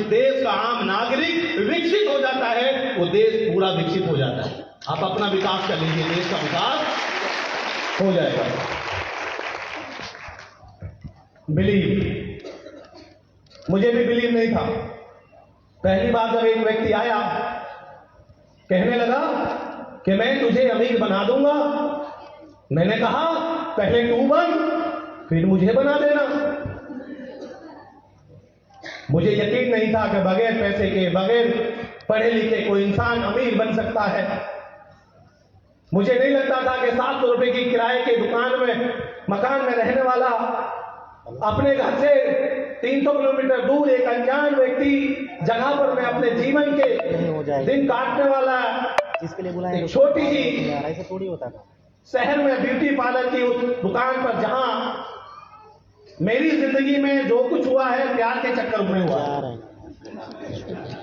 देश का आम नागरिक विकसित हो जाता है, वो देश पूरा विकसित हो जाता है। आप अपना विकास कर लीजिए, देश का विकास हो जाएगा। बिलीव, मुझे भी बिलीव नहीं था। पहली बार जब एक व्यक्ति आया, कहने लगा कि मैं तुझे अमीर बना दूंगा, मैंने कहा पहले तू बन, फिर मुझे बना देना। मुझे यकीन नहीं था कि बगैर पैसे के, बगैर पढ़े लिखे कोई इंसान अमीर बन सकता है। मुझे नहीं लगता था कि 700 रुपए की किराए के दुकान में, मकान में रहने वाला, अपने घर से 300 किलोमीटर दूर एक अनजान व्यक्ति जगह पर मैं अपने जीवन के दिन काटने वाला, जिसके लिए बुलाया एक छोटी सी ऐसा थोड़ी होता था। शहर में ब्यूटी पार्लर की उस दुकान पर, जहां मेरी जिंदगी में जो कुछ हुआ है प्यार के चक्कर में हुआ।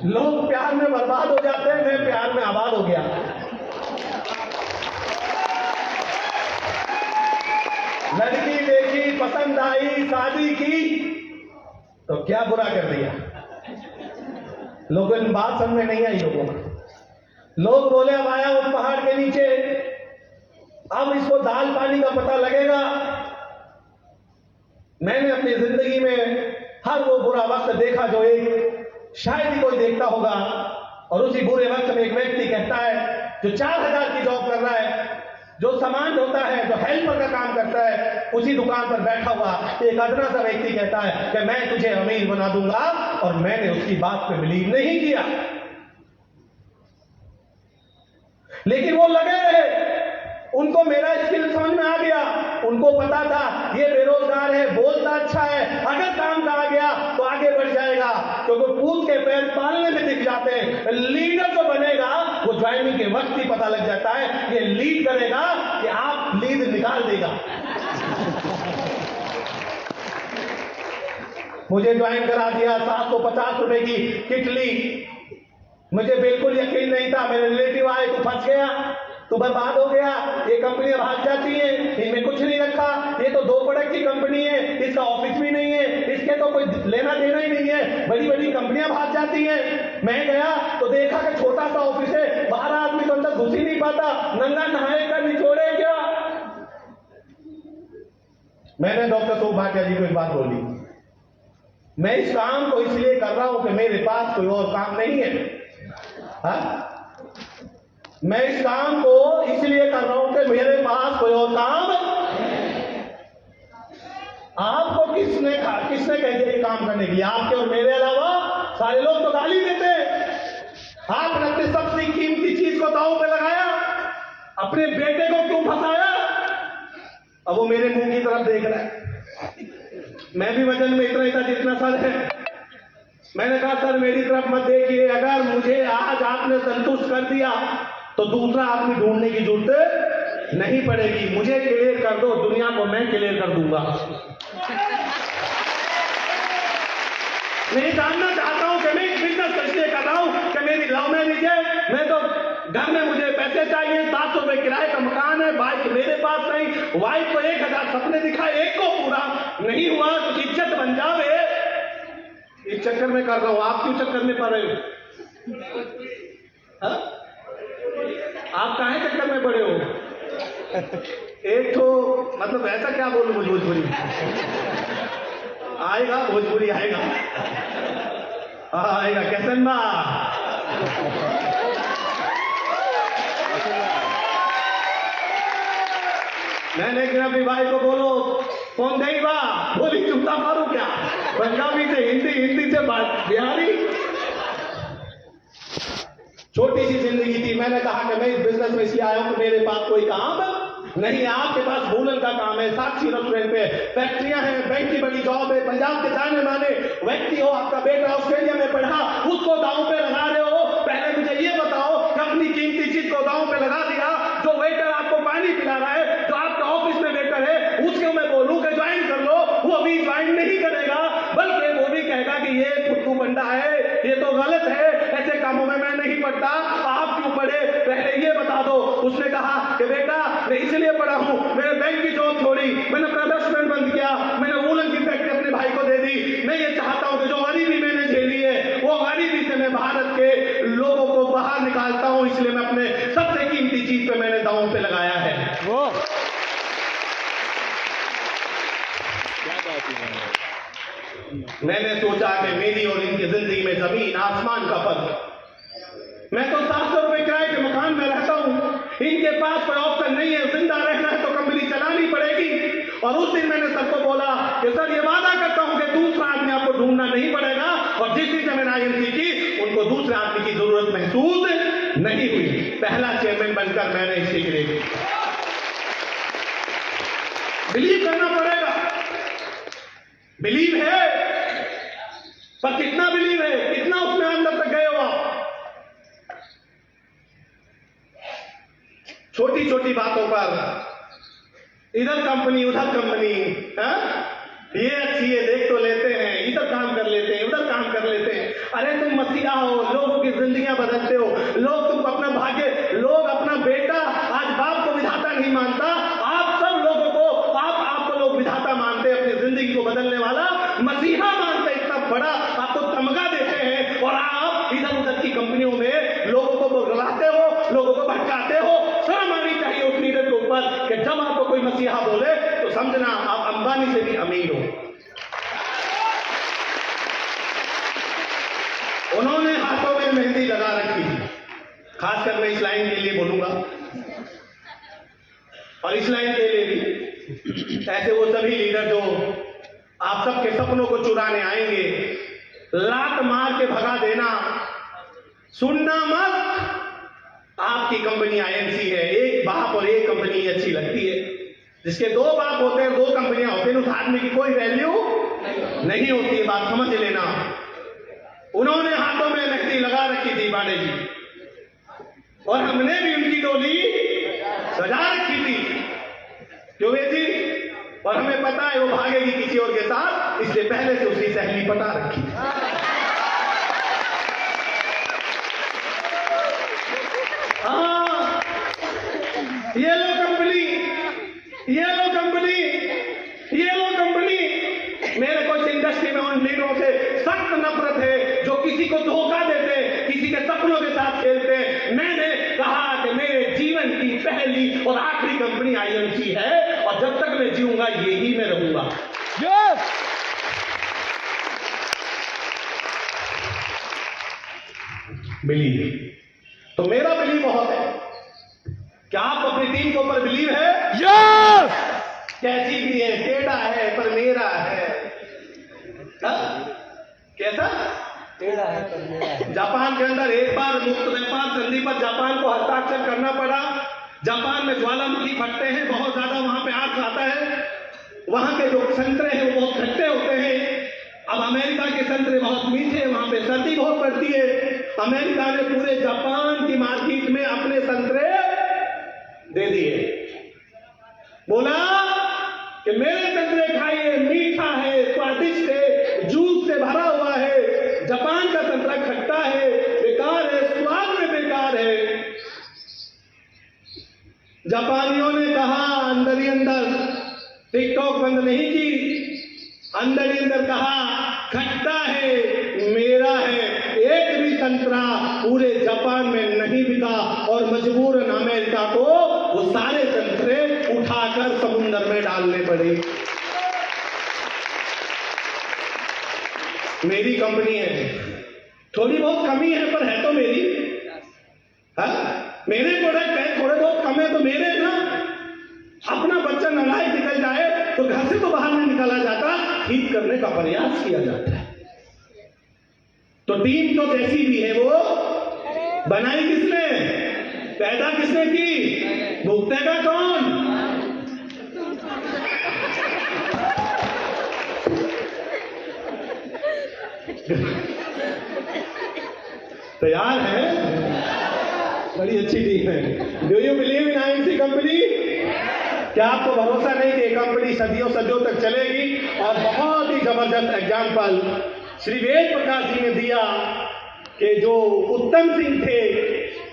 लोग प्यार में बर्बाद हो जाते हैं, मैं प्यार में आबाद हो गया। लड़की देखी, पसंद आई, शादी की, तो क्या बुरा कर दिया। लोगों ने बात समझ में नहीं आई। लोग बोले अब आया उस पहाड़ के नीचे, अब इसको दाल पानी का पता लगेगा। मैंने अपनी जिंदगी में हर वो बुरा वक्त देखा जो एक शायद ही कोई देखता होगा। और उसी बुरे वक्त में एक व्यक्ति कहता है, जो 4000 की जॉब कर रहा है, जो सामान ढोता है, जो हेल्पर का काम करता है, उसी दुकान पर बैठा हुआ एक अदना सा व्यक्ति कहता है कि मैं तुझे अमीर बना दूंगा। और मैंने उसकी बात पे बिलीव नहीं किया, लेकिन वो लगे रहे। उनको मेरा स्किल समझ में आ गया। उनको पता था ये बेरोजगार है, बोलता अच्छा है, अगर काम का आ गया तो आगे बढ़ जाएगा, क्योंकि कूद के पैर पालने में दिख जाते हैं। लीडर जो बनेगा वो ज्वाइनिंग के वक्त ही पता लग जाता है। ये लीड करेगा कि आप लीड निकाल देगा। मुझे ज्वाइन करा दिया, 750 रुपए की किट ली। मुझे बिल्कुल यकीन नहीं था। मेरे रिलेटिव आए, तो फंस गया, तो बर्बाद हो गया, ये कंपनियां भाग जाती हैं, इनमें कुछ नहीं रखा, ये तो 2 प्रोडक्ट की कंपनी है, इसका ऑफिस भी नहीं है, इसके तो कोई लेना देना ही नहीं है, बड़ी बड़ी कंपनियां भाग जाती हैं। मैं गया तो देखा कि छोटा सा ऑफिस है, 12 आदमी तो अंदर घुस ही नहीं पाता, नंगा नहाएगा निचोड़े क्या। मैंने डॉक्टर सोम भाटिया जी को एक बात बोली, मैं इस काम को इसलिए कर रहा हूं कि मेरे पास कोई और काम नहीं है। हाँ? मैं इस काम को इसलिए कर रहा हूं कि मेरे पास कोई और काम। आपको किसने कह दिया काम करने के लिए? आपके और मेरे अलावा सारे लोग तो गाली देते हैं। आपने अपनी सबसे कीमती चीज को दांव पे लगाया, अपने बेटे को क्यों फंसाया? अब वो मेरे मुंह की तरफ देख रहा है। मैं भी वजन में इतना ही था जितना सर है। मैंने कहा सर मेरी तरफ मत देखिए, अगर मुझे आज आपने संतुष्ट कर दिया तो दूसरा आदमी ढूंढने की जरूरत नहीं पड़ेगी। मुझे क्लियर कर दो, दुनिया को मैं क्लियर कर दूंगा। मैं जानना चाहता हूं कि मैं एक बिजनेस इसलिए कर रहा हूं कि मेरी लव मैरिज है, मैं तो घर में मुझे पैसे चाहिए, 700 रुपए किराए का मकान है, बाइक मेरे पास नहीं, वाइफ को 1000 सपने दिखाए, एक को पूरा नहीं हुआ, तो इज्जत बन जावे, इस चक्कर में कर रहा हूं। आप क्यों चक्कर में पड़ रहे हो? आप काहे चक्कर में पड़े हो? एक तो मतलब ऐसा क्या बोलूं, भोजपुरी आएगा, भोजपुरी आएगा, आएगा कैसन बा? मैंने अपनी भाई को बोलो कौन गई बा, बोली चुपता मारू क्या? पंजाबी से हिंदी, हिंदी से बिहारी। छोटी सी जिंदगी थी। मैंने कहा कि मैं इस बिजनेस में इसलिए आया हूं कि मेरे पास कोई काम नहीं है। आपके पास भूलन का काम है, साक्षी रेस्टोरेंट पे फैक्ट्रियां हैं, बैंक की बड़ी जॉब है, पंजाब के जाने माने व्यक्ति हो, आपका बेटा ऑस्ट्रेलिया में पढ़ा, उसको दांव पे लगा रहे हो। पहले मुझे ये बताओ कि अपनी कीमती चीज को दांव पे लगा दिया। जो वेटर आपको पानी पिला रहा है, जो आपका ऑफिस में वेटर है, उसको मैं बोलूं कि ज्वाइन कर लो, वो अभी ज्वाइन नहीं करेगा, बल्कि वो भी कहेगा कि ये फुट्टू बंडा है, ये तो गलत है, ऐसे कामों में मैं नहीं पढ़ता, आप क्यों पढ़े पहले ये बता दो। उसने कहा कि बेटा मैं इसलिए पढ़ा हूं, मैंने बैंक की जॉब छोड़ी, मैंने अपना रेस्टोरेंट बंद किया, मैंने वूलन की फैक्ट्री अपने भाई को दे दी। मैं ये चाहता हूं कि जो गरीबी मैंने झेली है वो मैंने सोचा कि मेरी और इनकी जिंदगी में जमीन आसमान का फर्क। मैं तो 700 रुपए किराए के मकान में रहता हूं, इनके पास कोई ऑप्शन नहीं है, जिंदा रहना है तो कंपनी चलानी पड़ेगी। और उस दिन मैंने सबको बोला कि सर ये वादा करता हूं कि दूसरा आदमी आपको ढूंढना नहीं पड़ेगा। और जिस दिन मैंने आईएमसी की, उनको दूसरे आदमी की जरूरत महसूस नहीं हुई। पहला चेयरमैन बनकर मैंने इस डिग्री बिलीव करना पड़ेगा। बिलीव है, पर कितना बिलीव है, कितना उसमें अंदर तक गए हो आप। छोटी छोटी बातों पर इधर कंपनी उधर कंपनी, ये अच्छी है देख तो लेते हैं, इधर काम कर लेते हैं उधर काम कर लेते हैं। अरे तुम मसीहा हो, लोगों की जिंदगियां बदलते हो, लोग तुम अपना भाग्य, लोग अपना बेटा आज बाप को विधाता नहीं मानता, आप सब लोगों को आपको लोग विधाता मानते, अपनी जिंदगी को बदलने वाला मसीहा मानते, इतना बड़ा आपको तमगा देते हैं। और आप इधर उधर की कंपनियों में लोगों को बुलाते हो, लोगों को भटकाते हो। शर्म आनी चाहिए उस लीडर के ऊपर कि जब आपको कोई मसीहा बोले तो समझना आप अंबानी से भी अमीर हो। उन्होंने हाथों में मेहंदी लगा रखी थी, खासकर मैं इस लाइन के लिए बोलूंगा, और इस लाइन के लिए भी ऐसे वो सभी लीडर जो आप सबके सपनों को चुराने आएंगे, लात मार के भगा देना, सुनना मत। आपकी कंपनी आईएमसी है, एक बाप और एक कंपनी अच्छी लगती है। जिसके दो बाप होते हैं, दो कंपनियां होती हैं, उस आदमी की कोई वैल्यू नहीं होती है, बात समझ लेना। उन्होंने हाथों में मेहंदी लगा रखी थी बाड़े जी, और हमने भी उनकी डोली सजा रखी थी, क्यों जी? और हमें पता है वो भागेगी किसी और के साथ, इसलिए पहले से उसकी सहेली पटा रखी। हाँ, ये लो कंपनी, ये लो कंपनी, ये लो कंपनी। मेरे को इस इंडस्ट्री में उन लीडरों से सख्त नफरत है जो किसी को धोखा देते, किसी के सपनों के साथ खेलते। मैंने कहा कि मेरे जीवन की पहली और आखिरी कंपनी आईएमसी है, और जब तक मैं जीऊंगा यही मैं रहूंगा। बिलीव, तो मेरा बिलीव बहुत है। क्या आप अपनी टीम के ऊपर बिलीव है? यस। कैसी भी है, टेढ़ा है पर मेरा है। कैसा टेढ़ा है पर मेरा है। जापान के अंदर एक बार मुक्त व्यापार संधि पर जापान को हस्ताक्षर करना पड़ा। जापान में ज्वालामुखी फटते हैं, बहुत ज्यादा वहां पे आग आता है, वहां के जो संतरे हैं वो बहुत खट्टे होते हैं। अब अमेरिका के संतरे बहुत मीठे, वहां पे सर्दी बहुत पड़ती है। अमेरिका ने पूरे जापान की मार्केट में अपने संतरे दे दिए, बोला कि मेरे संतरे खाइए, मीठा है, स्वादिष्ट है, जूस से भरा हुआ है। जापान का संतरा खट्टा है, बेकार है, स्वाद में बेकार है। जापानियों ने कहा अंदर ही अंदर, टिकटॉक बंद नहीं की, अंदर ही अंदर कहा खट्टा है, मेरा है। एक भी संतरा पूरे जापान में नहीं बिका, और मजबूरन अमेरिका को वो सारे संतरे उठाकर समुद्र में डालने पड़े। मेरी कंपनी है, थोड़ी बहुत कमी है पर है तो मेरी। मेरे प्रोडक्ट है, थोड़े बहुत कम है तो मेरे ना। अपना बच्चा नालायक निकल जाए तो घर से तो बाहर नहीं निकाला जाता, ठीक करने का प्रयास किया जाता है। तो टीम तो जैसी भी है वो बनाई किसने, पैदा किसने की, भुगतेगा कौन? तैयार है? बड़ी अच्छी टीम है। Do you believe in IMC company? क्या आपको भरोसा नहीं कि कंपनी सदियों सदियों तक चलेगी? और बहुत ही जबरदस्त एग्जाम्पल श्री वेद प्रकाश जी ने दिया कि जो उत्तम सिंह थे,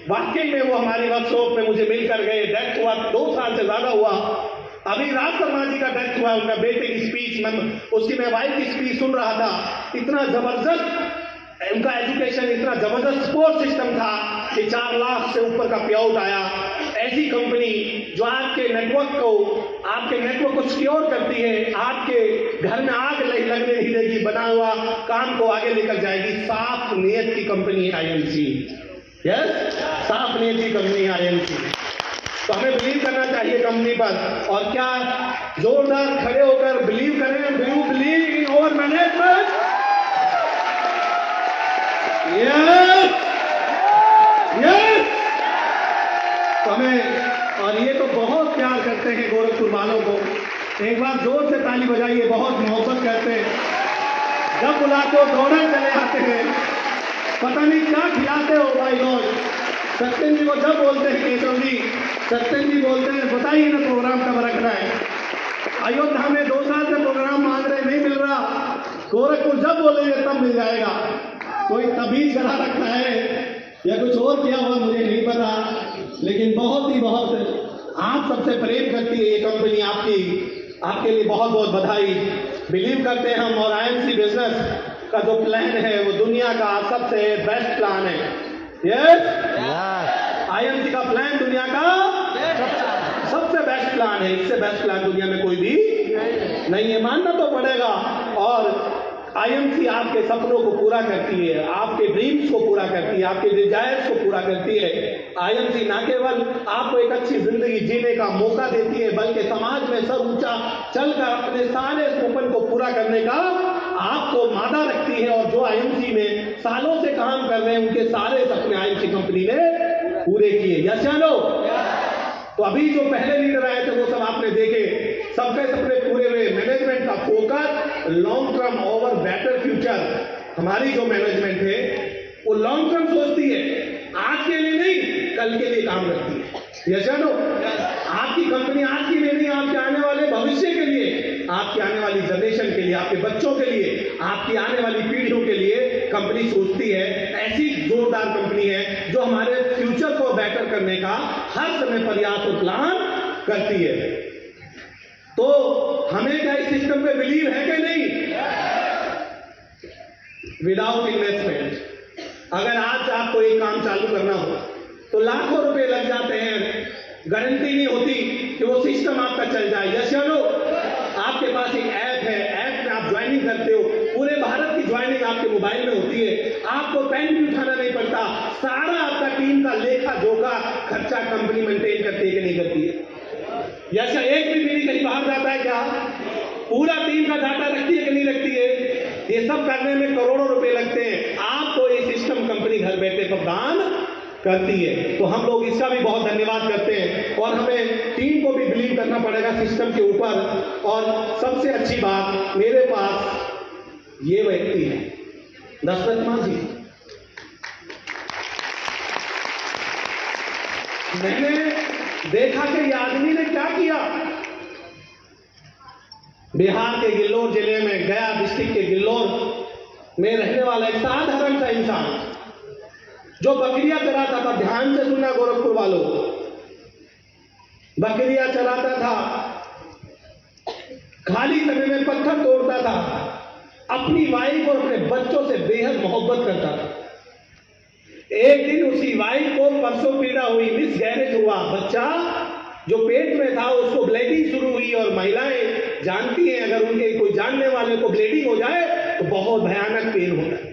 वाकई में वो हमारी वर्कशॉप में मुझे मिलकर गए। डेथ हुआ 2 साल से ज्यादा हुआ। अभी राज शर्मा जी का डेथ हुआ, उनका बेटे की स्पीच, मैं वाइफ की स्पीच सुन रहा था। इतना जबरदस्त उनका एजुकेशन, इतना जबरदस्त स्पोर्ट सिस्टम था कि 4 लाख से ऊपर का पे आउट आया। ऐसी कंपनी जो आपके नेटवर्क को सिक्योर करती है, आपके घर में आग लगने नहीं देगी, बना हुआ काम को आगे लेकर जाएगी। साफ नीयत की कंपनी है आईएमसी। यस, साफ नीयत की कंपनी है आईएमसी। तो हमें बिलीव करना चाहिए कंपनी पर। और क्या जोरदार खड़े होकर बिलीव करें, do you believe in our management? Yes yes. तो हमें, और ये तो बहुत प्यार करते हैं गोरखपुर वालों को, एक बार जोर से ताली बजाइए, बहुत मोहब्बत करते हैं। जब बुलाते हो दौड़े चले आते हैं, पता नहीं क्या खिलाते हो भाई लोग। सत्यन जी को जब बोलते हैं केशव जी, सत्यन जी बोलते हैं बताइए ना प्रोग्राम कब रखना है। अयोध्या में 2 साल से प्रोग्राम मांग रहे, नहीं मिल रहा। गोरखपुर जब बोलेंगे तब मिल जाएगा। कोई तबीज करा रखा है या कुछ और किया हुआ मुझे नहीं पता, लेकिन बहुत आप सबसे प्रेम करती है ये कंपनी। आपके लिए बहुत बहुत बधाई। बिलीव करते हैं हम, और आईएमसी बिजनेस का जो प्लान है वो दुनिया का सबसे बेस्ट प्लान है। यस, आईएमसी का प्लान दुनिया का सबसे बेस्ट प्लान है। इससे बेस्ट प्लान दुनिया में कोई भी नहीं है, मानना तो पड़ेगा। और आईएमसी आपके सपनों को पूरा करती है, आपके ड्रीम्स को पूरा करती है, आपके डिजायर्स को पूरा करती है। आईएमसी ना केवल आपको एक अच्छी जिंदगी जीने का मौका देती है, बल्कि समाज में सर ऊंचा चलकर अपने सारे सपन को पूरा करने का आपको मादा रखती है। और जो आईएमसी में सालों से काम कर रहे हैं, उनके सारे सपने आईएमसी कंपनी ने पूरे किए। यस या नो? तो अभी जो पहले लीडर आए थे वो सब आपने देखे, सबके सपने पूरे हुए। मैनेजमेंट का focus long term over better future. हमारी जो मैनेजमेंट है वो लॉन्ग टर्म सोचती है, आज के लिए नहीं कल के लिए काम करती है। यस या नो? आपकी कंपनी आज के लिए नहीं, आपके आने वाले भविष्य के लिए, आपकी आने वाली जनरेशन के लिए, आपके बच्चों के लिए, आपकी आने वाली पीढ़ियों के लिए कंपनी सोचती है। ऐसी जोरदार कंपनी है जो हमारे फ्यूचर को बेटर करने का हर समय प्रयास और प्लान करती है। तो हमें क्या इस सिस्टम पे बिलीव है कि नहीं? विदाउट इन्वेस्टमेंट, अगर आज आपको एक काम चालू करना हो तो लाखों रुपए लग जाते हैं, गारंटी नहीं होती कि वो सिस्टम आपका चल जाए। यस या नो? आपके पास एक ऐप है, ऐप में आप ज्वाइनिंग करते हो, पूरे भारत की ज्वाइनिंग आपके मोबाइल में होती है, आपको पेन भी उठाना नहीं पड़ता, सारा आपका टीम का लेखा जोखा खर्चा कंपनी मेंटेन करती है कि नहीं करती है? यस, एक भी बिल कहीं बाहर जाता है क्या? पूरा टीम का डाटा रखती है कि नहीं रखती है? ये सब करने में करोड़ों रुपए लगते हैं, आपको ये सिस्टम कंपनी घर बैठे प्रदान करती है। तो हम लोग इसका भी बहुत धन्यवाद करते हैं, और हमें टीम को भी बिलीव करना पड़ेगा सिस्टम के ऊपर। और सबसे अच्छी बात, मेरे पास ये व्यक्ति है दशरथ मान जी। मैंने देखा कि ये आदमी ने क्या किया। बिहार के गिल्लोर जिले में, गया डिस्ट्रिक्ट के गिल्लोर में रहने वाला एक साधारण सा इंसान जो बकरियां चराता था। ध्यान से सुनना गोरखपुर वालों, बकरियां चराता था, खाली समय में पत्थर तोड़ता था, अपनी वाइफ और अपने बच्चों से बेहद मोहब्बत करता था। एक दिन उसकी वाइफ को परसों पीड़ा हुई, मिसगैरेज हुआ, बच्चा जो पेट में था उसको ब्लीडिंग शुरू हुई। और महिलाएं जानती हैं, अगर उनके कोई जानने वाले को ब्लीडिंग हो जाए तो बहुत भयानक पेन होता है।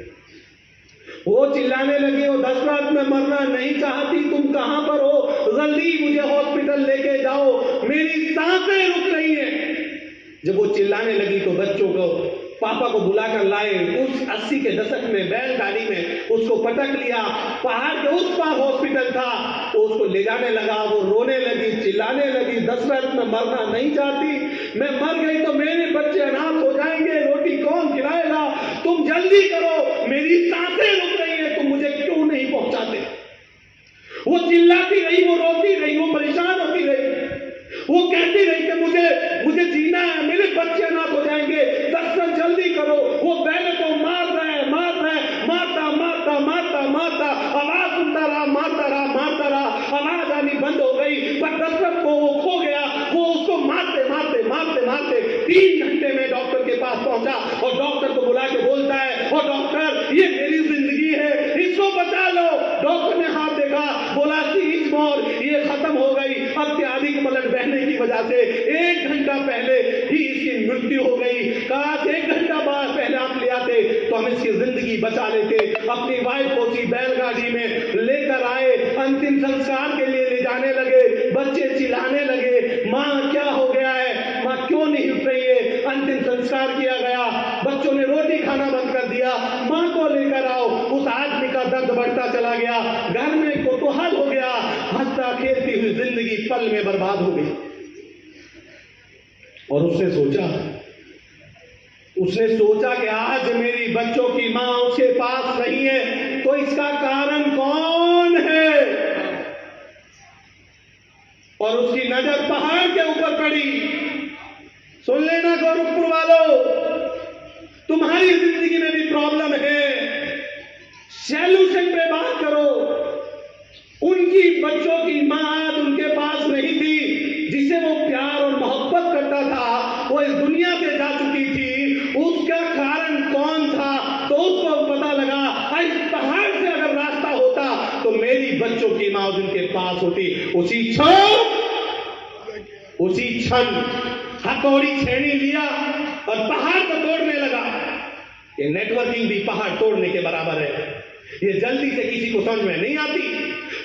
वो चिल्लाने लगी, वो दशरथ में मरना नहीं चाहती, तुम कहां पर हो, जल्दी मुझे हॉस्पिटल लेके जाओ, मेरी सांसें रुक रही हैं। जब वो चिल्लाने लगी तो बच्चों को, पापा को बुलाकर लाए। उस 80 के दशक में बैलगाड़ी में उसको पटक लिया, पहाड़ के उस पार हॉस्पिटल था, तो उसको ले जाने लगा। वो रोने लगी, चिल्लाने लगी, दशरथ में मरना नहीं चाहती, मैं मर गई तो मेरे बच्चे अनाथ हो जाएंगे, रोटी कौन खिलाएगा, तुम जल्दी करो, मेरी सांसें रुक रही है, तुम मुझे क्यों नहीं पहुंचाते। वो चिल्लाती रही, वो रोती रही, वो परेशान होती रही, वो कहती रही कि मुझे जीना है, मेरे बच्चे अनाथ हो जाएंगे, दशरथ जल्दी करो। वो बैल को मार रहा है, मारता मारता मारता मारता, आवाज सुनता रहा, मारता रहा, आवाज आनी बंद हो गई, पर दशरथ को वो खो गया। वो उसको मारते 3 घंटे में डॉक्टर के पास पहुंचा, और डॉक्टर को बुला के बोलता है, और डॉक्टर ये मेरी जिंदगी है, इसको बचा लो। डॉक्टर ने हाथ देखा, बोला सी इज मोर, ये खत्म हो गई। वजह से 1 घंटा पहले ही इसकी मृत्यु हो गई। काश 1 घंटा बाद पहले आप ले आते तो हम इसकी जिंदगी बचा लेते। अपनी वाइफ को उसी बैलगाड़ी में लेकर आए, अंतिम संस्कार के लिए ले जाने लगे। बच्चे चिल्लाने लगे, माँ क्या हो गया है, माँ क्यों नहीं उठ रही है। अंतिम संस्कार किया गया, बच्चों ने रोटी खाना बंद कर दिया, माँ को लेकर आओ। उस आदमी का दर्द बढ़ता चला गया, घर में कोतूहल हो गया, हंसता खेलती हुई जिंदगी पल में बर्बाद हो गई। और उसने सोचा कि आज मेरी बच्चों की मां उसके पास नहीं है, तो इसका कारण कौन है। और उसकी नजर पहाड़ के ऊपर पड़ी। सुन लेना गोरखपुर वालों, तुम्हारी जिंदगी में भी प्रॉब्लम है, सॉल्यूशन पे बात करो। उनकी बच्चों की मां आज उनके पास नहीं थी, जिसे वो प्यार और मोहब्बत करता था, वो इस दुनिया से जा चुकी थी। उसका कारण कौन था, तो उसको पता लगा इस पहाड़ से अगर रास्ता होता तो मेरी बच्चों की मां उनके पास होती। उसी क्षण हथौड़ी छेनी लिया और पहाड़ को तोड़ने लगा। ये नेटवर्किंग भी पहाड़ तोड़ने के बराबर है। ये जल्दी से किसी को समझ में नहीं आती।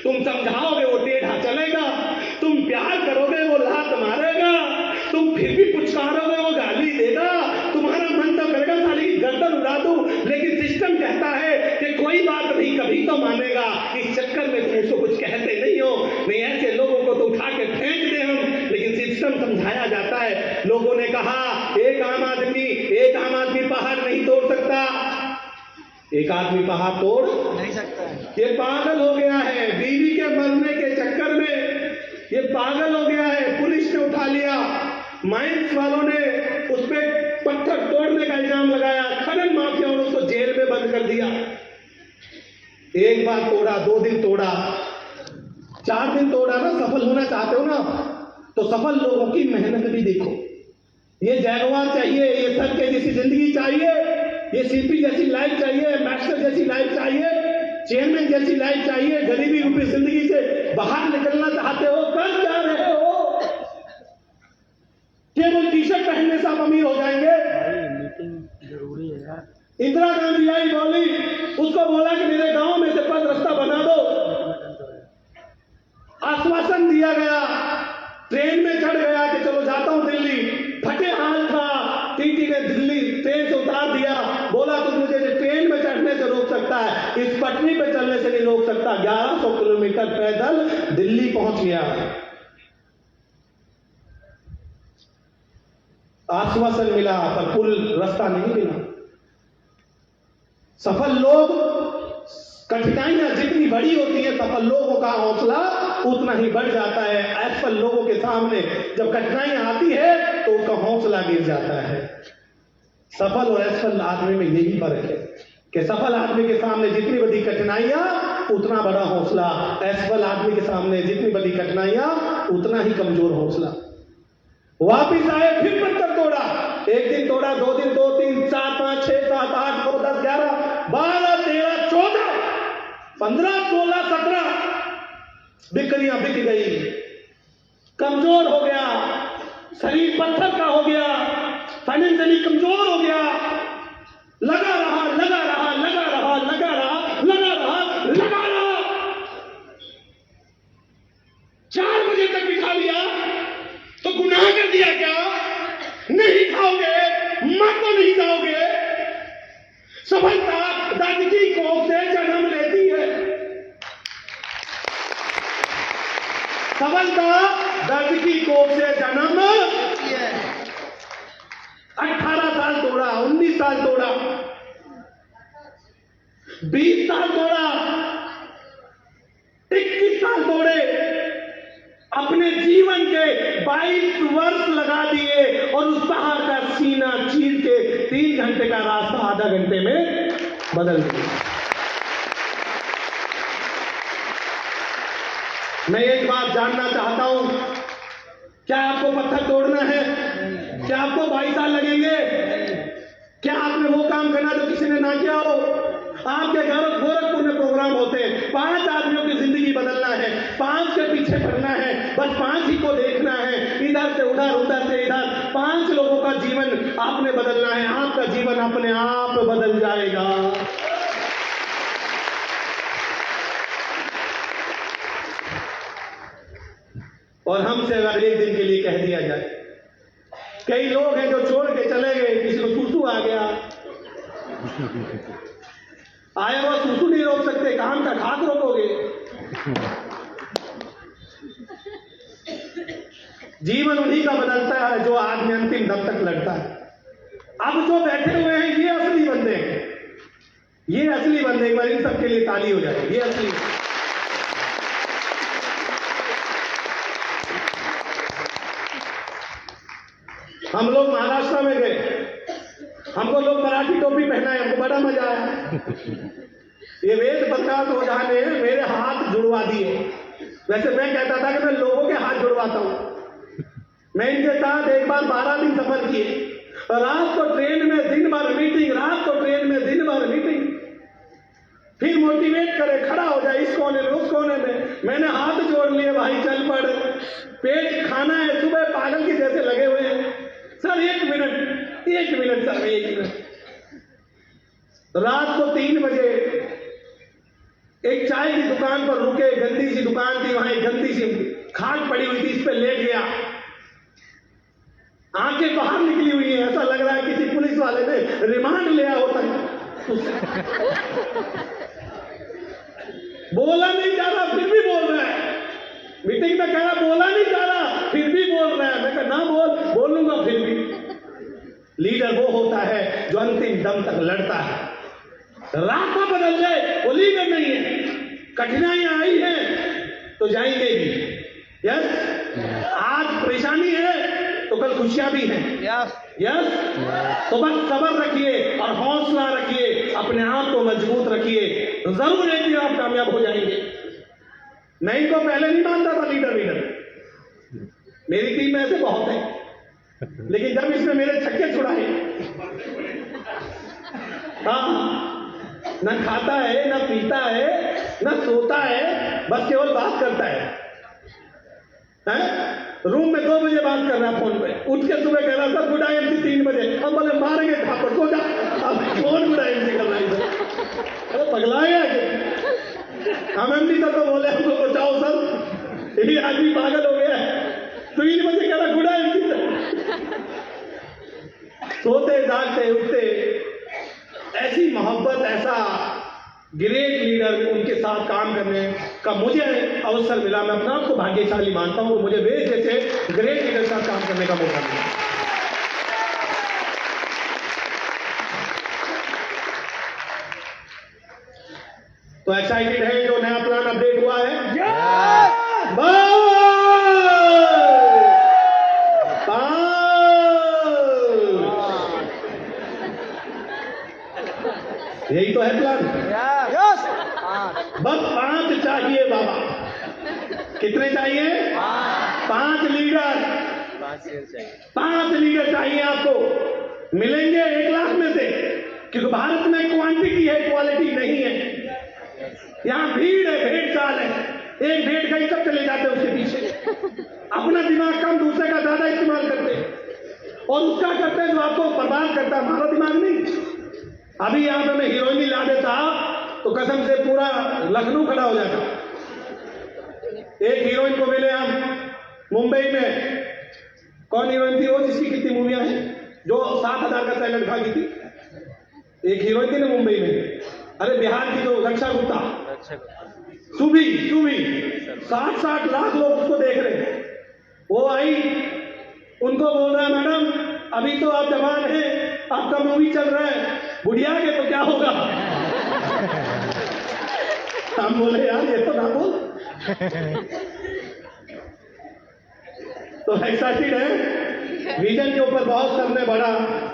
तुम समझाओगे वो टेढ़ा चलेगा, तुम प्यार करोगे वो लात मारेगा, तुम फिर भी पुचकारोगे वो गाली देगा। तुम्हारा मन तो करेगा साली की गर्दन उड़ा दूं, लेकिन सिस्टम कहता है कि कोई बात नहीं, कभी तो मानेगा। इस चक्कर में तुम उसको कुछ कहते नहीं हो। नहीं, ऐसे लोगों को तो उठा के फेंक दे हम, लेकिन सिस्टम समझाया जाता है। लोगों ने कहा एक आम आदमी पहाड़ नहीं तोड़ सकता। एक आदमी पहाड़ तोड़ नहीं सकता है। ये पागल हो गया है, बीवी के मरने के चक्कर में ये पागल हो गया है। पुलिस ने उठा लिया, माइंस वालों ने उस पर पत्थर तोड़ने का इल्जाम लगाया, खनन माफियाओं ने उसको जेल में बंद कर दिया। एक बार तोड़ा, 2 दिन तोड़ा, 4 दिन तोड़ा ना। सफल होना चाहते हो ना, तो सफल लोगों की मेहनत भी देखो। ये जैगवार चाहिए, ये सर के जैसी जिंदगी चाहिए, ये सीपी जैसी लाइफ चाहिए, मास्टर जैसी लाइफ चाहिए, चेयरमैन जैसी लाइफ चाहिए। गरीबी रूपी जिंदगी से बाहर निकलना चाहते हो, कर जा रहे हो। केवल टी शर्ट पहनने से आप अमीर हो जाएंगे। मीटिंग जरूरी है यार। इंदिरा गांधी आई, बोली, उसको बोला कि मेरे गांव में से पद रास्ता बना दो। आश्वासन दिया गया, ट्रेन में चढ़ गया कि चलो जाता हूं दिल्ली। फटे हाल था, टीटी ने दिल्ली ट्रेन से उतार दिया। बोला तुम मुझे ट्रेन में चढ़ने से रोक सकता है, इस पटरी पे चलने से नहीं रोक सकता। 1100 किलोमीटर पैदल दिल्ली पहुंच गया। आश्वासन मिला पर पुल रास्ता नहीं मिला। सफल लोग, कठिनाइयां जितनी बड़ी होती है, सफल लोगों का हौसला उतना ही बढ़ जाता है। असफल लोगों के सामने जब कठिनाइयां आती है तो उसका हौसला गिर जाता है। सफल और असफल आदमी में यही फर्क है कि सफल आदमी के सामने जितनी बड़ी कठिनाइयां उतना बड़ा हौसला, असफल आदमी के सामने जितनी बड़ी कठिनाइयां उतना ही कमजोर हौसला। वापिस आए, फिर पत्थर तोड़ा। 1 दिन तोड़ा, 2 दिन, 2, 3, 4, 5, 6, 7, 8, 9, 10, 11, 12, 13, 14, 15, 16, 17 बिक्रियां बिक गई। कमजोर हो गया, शरीर पत्थर का हो गया, फाइनेंशियली कमजोर हो गया। लगा रहा 4 बजे तक भी खा लिया तो गुनाह कर दिया क्या? नहीं खाओगे, मर तो नहीं जाओगे। सफलता दर्द की कोख से जन्म लेती है। सफलता दर्द की कोख से जन्म लेती है। 18 साल तोड़ा, 19 साल तोड़ा, 20 साल तोड़ा, 21 साल तोड़े। अपने जीवन के 22 वर्ष लगा दिए और उस पहाड़ का सीना चीर के 3 घंटे का रास्ता आधा घंटे में बदल दिया। मैं एक बात जानना चाहता हूं, क्या आपको पत्थर तोड़ना है? क्या आपको 22 साल लगेंगे? क्या आपने वो काम करना जो किसी ने ना किया हो? आपके घर गोरखपुर में प्रोग्राम होते हैं, 5 आदमियों की जिंदगी बदलना है, 5 के पीछे पड़ना है, बस 5 ही को देखना है। इधर से आपने बदलना है, आपका जीवन अपने आप बदल जाएगा। और हमसे अगर एक दिन के लिए कह दिया जाए, कई लोग हैं जो छोड़ के चले गए, किसी को सूसू आ गया, आया हुआ सूसू नहीं रोक सकते, काम का खाक रोकोगे? जीवन उन्हीं का बदलता है जो आदमी अंतिम दम तक लड़ता है। अब जो बैठे हुए हैं ये असली बंदे हैं, ये असली बंदे। एक बार इन सबके लिए ताली हो जाए, ये असली। हम लोग महाराष्ट्र में गए, हमको लोग मराठी टोपी पहनाए, हमको बड़ा मजा आया। ये वेद प्रकाश ओझा ने मेरे हाथ जुड़वा दिए। वैसे मैं कहता था कि मैं लोगों के हाथ जुड़वाता हूं। मैं इनके साथ एक बार 12 दिन सफर किए, रात को ट्रेन में दिन भर मीटिंग, रात को ट्रेन में दिन भर मीटिंग, फिर मोटिवेट करे, खड़ा हो जाए इस कोने में उस कोने में। मैंने हाथ जोड़ लिए, भाई चल पड़, पेट खाना है, सुबह पागल के जैसे लगे हुए हैं। सर एक मिनट सर, 1 मिनट। रात को 3 बजे एक चाय की दुकान पर रुके, गंदी सी दुकान थी, वहां एक गंदी सी खाट पड़ी हुई थी, इस पे लेट गया, आंखें बाहर निकली हुई है, ऐसा लग रहा है किसी पुलिस वाले ने रिमांड लिया होता है। बोला नहीं जा रहा फिर भी बोल रहा है, मीटिंग में कह रहा बोला नहीं जा रहा फिर भी बोल रहा है। मैं कहा ना बोलूंगा फिर भी। लीडर वो होता है जो अंतिम दम तक लड़ता है। रास्ता बदल जाए वो लीडर नहीं है। कठिनाइयां आई हैं तो जाएंगे भी। यस, आज परेशानी है तो कल खुशियां भी हैं। यस, तो बस सब्र रखिए और हौसला रखिए, अपने आप को मजबूत रखिए, जरूर एक दिन आप कामयाब हो जाएंगे। मैं इनको पहले नहीं मानता था लीडर, मेरी टीम में ऐसे बहुत है, लेकिन जब इसने मेरे छक्के छुड़ाए, हाँ, न खाता है, न पीता है, न सोता है, बस केवल बात करता है। रूम में 2 बजे बात कर रहा है फोन पे, उठ के सुबह कह रहा था गुड IMC 3 बजे। अब बोले मारेंगे थापड़, सो जा। अब कौन गुड IMC कर रहा है? अरे पगलाए हम MD सर को बोले हमको बचाओ सर, ये आदमी पागल हो गया है। 3 बजे कह रहा गुड IMC सर। सोते जागते उठते, ऐसी मोहब्बत, ऐसा ग्रेट लीडर, उनके साथ काम करने का मुझे अवसर मिला। मैं अपना आपको भाग्यशाली मानता हूं, मुझे वे जैसे ग्रेट लीडर के साथ काम करने का मौका मिला। तो एक्साइटेड है जो नया प्लान अपडेट हुआ है? यही तो है प्लान। बस 5 चाहिए बाबा। कितने चाहिए? 5 लीडर। 5 लीडर चाहिए आपको। मिलेंगे 1 लाख में से, क्योंकि भारत में क्वांटिटी है, क्वालिटी नहीं है। यहां भीड़ है, भेड़ चाल है, एक भेड़ का ही सब चले जाते हैं उसके पीछे। अपना दिमाग कम, दूसरे का ज्यादा इस्तेमाल करते हैं और उसका करते हैं जो आपको बर्बाद करता है, हमारा दिमाग नहीं। अभी यहां पे मैं हीरोइन ला देता तो कसम से पूरा लखनऊ खड़ा हो जाता। एक हीरोइन को मिले हम मुंबई में, कौन हीरोइन थी वो जिसकी कितनी मूवियां हैं, जो 7,000 का टैलेंट खा गई थी? एक हीरोइन थी ना मुंबई में, अरे बिहार की जो रक्षा गुप्ता, सुभी 60 लाख लोग उसको देख रहे हैं। वो आई, उनको बोल रहा है मैडम अभी तो आप जवान हैं, आपका मूवी चल रहा है, बुढ़िया के तो क्या होगा? हम बोले यार ये तो ना बोल। तो एक्साइटेड है, विजन के ऊपर बहुत सबने बड़ा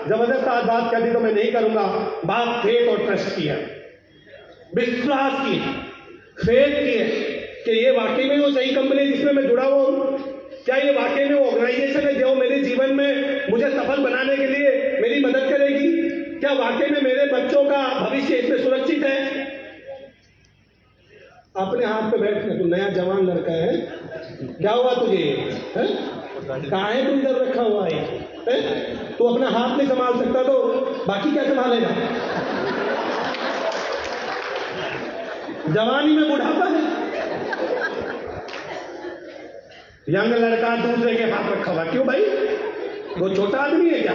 जबरदस्त आज बात कर दी, तो मैं नहीं करूंगा। बात फेथ और ट्रस्ट की है, विश्वास की, फेथ की है कि ये वाकई में वो सही कंपनी जिसमें मैं जुड़ा हुआ हूं, क्या ये वाकई में वो ऑर्गेनाइजेशन है जो मेरे जीवन में मुझे सफल बनाने के लिए मेरी मदद करेगी? क्या वाकई में मेरे बच्चों का भविष्य इसमें सुरक्षित है? अपने हाथ पे बैठने, तो नया जवान लड़का है, क्या हुआ तुझे? कहाँ है तू इधर रखा हुआ है? तू अपना हाथ नहीं संभाल सकता तो बाकी क्या संभालेगा? जवानी में बुढ़ापा है। यंग लड़का दूसरे के हाथ रखा हुआ, क्यों भाई? वो छोटा आदमी है क्या?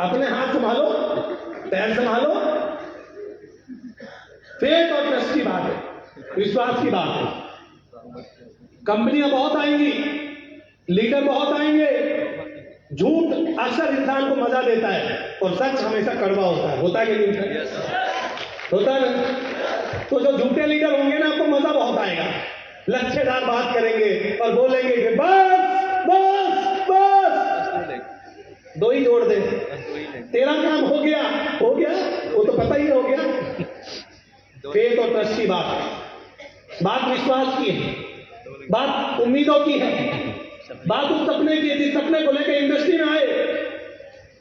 अपने हाथ संभालो, पैर संभालो। फेथ और ट्रस्ट की बात है, विश्वास की बात है। कंपनियां बहुत आएंगी, लीडर बहुत आएंगे। झूठ अक्सर इंसान को मजा देता है और सच हमेशा कड़वा होता है। होता है कि नहीं? होता है ना? तो जो झूठे लीडर होंगे ना, आपको मजा बहुत आएगा। लच्छेदार बात करेंगे और बोलेंगे कि बस बस बस, दो ही जोड़ दे, तेरा काम हो गया, हो गया, वो तो पता ही हो गया। फेथ और ट्रस्ट की बात है, बात विश्वास की है, बात उम्मीदों की है, बात उस सपने की है जिस सपने को लेकर इंडस्ट्री में आए।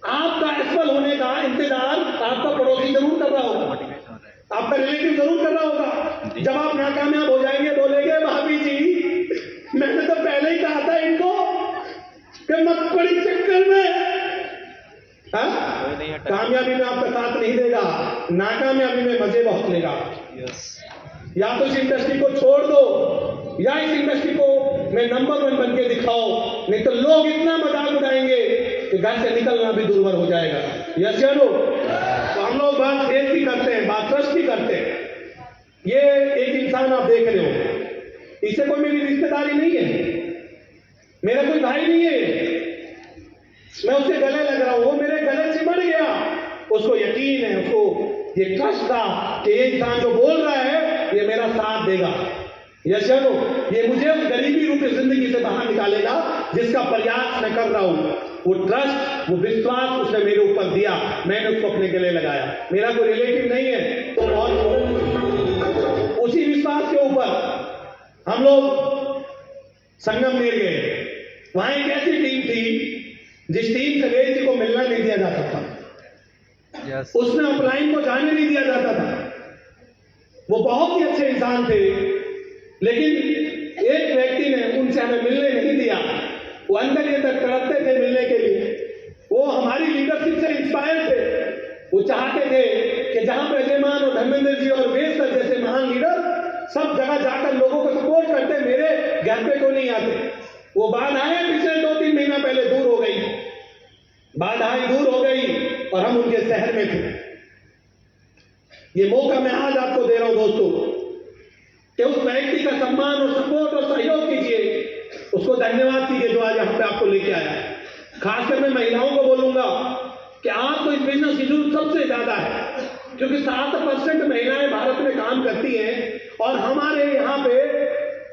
आपका असफल होने का इंतजार आपका पड़ोसी जरूर कर रहा होगा, आपका रिलेटिव जरूर कर रहा होगा। जब आप नाकामयाब हो जाएंगे, बोलेंगे भाभी जी मैंने तो पहले ही कहा था इनको कि मत पड़ी चक्कर में। कामयाबी में आपका साथ नहीं देगा, नाकामयाबी में मजे बहुत लेगा। या तो इस इंडस्ट्री को छोड़ दो या इस इंडस्ट्री को मैं नंबर 1 बन के दिखाओ, नहीं तो लोग इतना मजाक उड़ाएंगे कि घर से निकलना भी दुर्भर हो जाएगा। यस या नो? तो हम लोग बात फेथ की करते हैं, बात ट्रस्ट की करते हैं। ये एक इंसान आप देख रहे हो, इससे कोई मेरी रिश्तेदारी नहीं है, मेरा कोई भाई नहीं है, मैं उससे गले लग रहा हूं, वो मेरे गले से बढ़ गया। उसको यकीन है, उसको ये ट्रस्ट था कि ये इंसान जो बोल रहा है ये मेरा साथ देगा। यस या नो? ये मुझे उस गरीबी रूपी जिंदगी से बाहर निकालेगा जिसका प्रयास मैं कर रहा हूं। वो ट्रस्ट, वो विश्वास उसने मेरे ऊपर दिया, मैंने उसको अपने गले लगाया। मेरा कोई रिलेटिव नहीं है तो और उसी विश्वास के ऊपर हम लोग संगमनेर गए। वहां एक ऐसी टीम थी जिस टीम से किसी को मिलना नहीं दिया जाता था। उसमें अपलाइन को जाने नहीं दिया जाता था। वो बहुत ही अच्छे इंसान थे, लेकिन एक व्यक्ति ने उनसे हमें मिलने नहीं दिया। वो अंदर ये तक तड़पते थे मिलने के लिए। वो हमारी लीडरशिप से इंस्पायर थे। वो चाहते थे कि जहां पर जयमान और धर्मेंद्र जी और वेद सर जैसे महान लीडर सब जगह जाकर लोगों को सपोर्ट करते, मेरे घर पे क्यों नहीं आते? वो बाधाएं पिछले 2-3 महीना पहले दूर हो गई, बाधाएं दूर हो गई और हम उनके शहर में थे। ये मौका मैं आज आपको दे रहा हूं दोस्तों कि उस व्यक्ति का सम्मान और सपोर्ट और सहयोग कीजिए, उसको धन्यवाद कीजिए जो आज यहां पे आपको लेके आया है। खासकर मैं महिलाओं को बोलूंगा कि आपको इस बिजनेस की जरूरत सबसे ज्यादा है, क्योंकि 7% महिलाएं भारत में काम करती हैं और हमारे यहाँ पे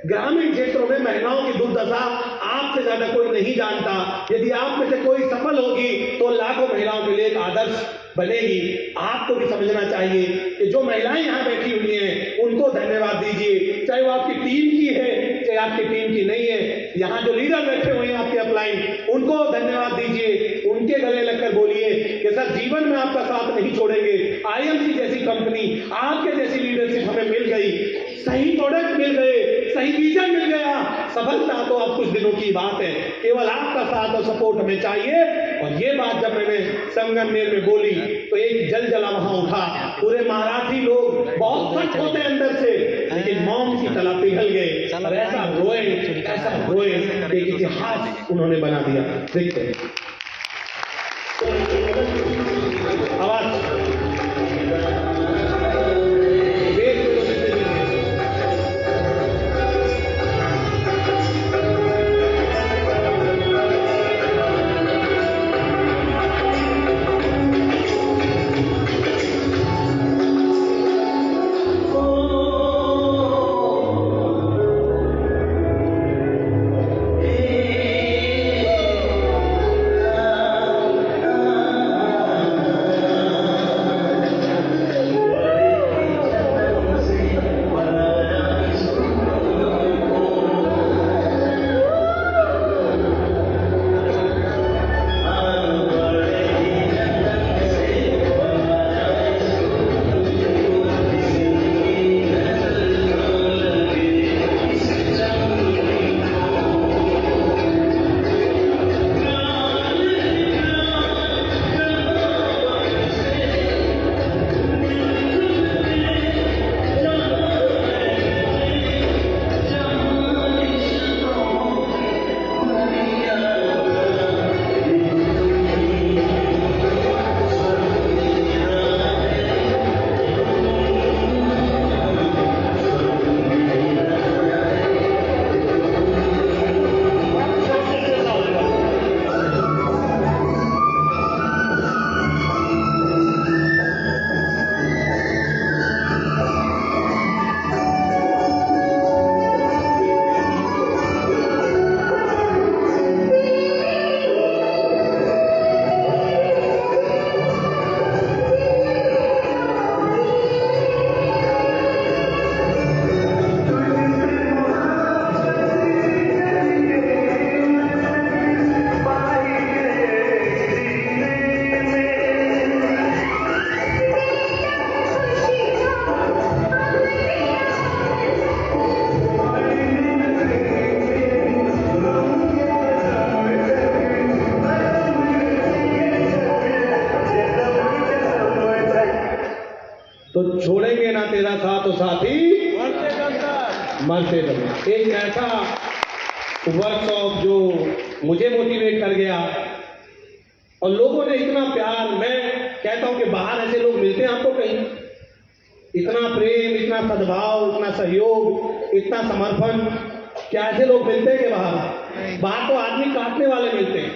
ग्रामीण क्षेत्रों में महिलाओं की दुर्दशा आपसे ज्यादा कोई नहीं जानता। यदि आप में से कोई सफल होगी तो लाखों महिलाओं के लिए एक आदर्श बनेगी। आपको भी समझना चाहिए कि जो महिलाएं यहाँ बैठी हुई हैं उनको धन्यवाद दीजिए, चाहे वो आपकी टीम की है चाहे आपकी टीम की नहीं है। यहाँ जो लीडर बैठे हुए हैं आपके अपलाइन, उनको धन्यवाद दीजिए, उनके गले लगकर बोलिए कि सर जीवन में आपका साथ नहीं छोड़ेंगे। IMC जैसी कंपनी, आपके जैसी लीडरशिप हमें मिल गई, सही प्रोडक्ट मिल गए, सही विजन मिल गया, सफलता तो अब कुछ दिनों की बात है। केवल आपका साथ और सपोर्ट हमें चाहिए। और ये बात जब मैंने संगमनेर में बोली तो एक जलजला वहां उठा। पूरे मराठी लोग बहुत सख्त होते अंदर से, लेकिन मौन की तरह पिघल गए और ऐसा रोए कि इतिहास उन्होंने बना दिया। देखते आवाज तो छोड़ेंगे ना तेरा साथ और साथी मरते दम। एक ऐसा वर्कशॉप जो मुझे मोटिवेट कर गया और लोगों ने इतना प्यार, मैं कहता हूं कि बाहर ऐसे लोग मिलते हैं आपको कहीं? इतना प्रेम, इतना सद्भाव, इतना सहयोग, इतना समर्पण, क्या ऐसे लोग मिलते हैं कि बाहर? बाहर तो आदमी काटने वाले मिलते हैं,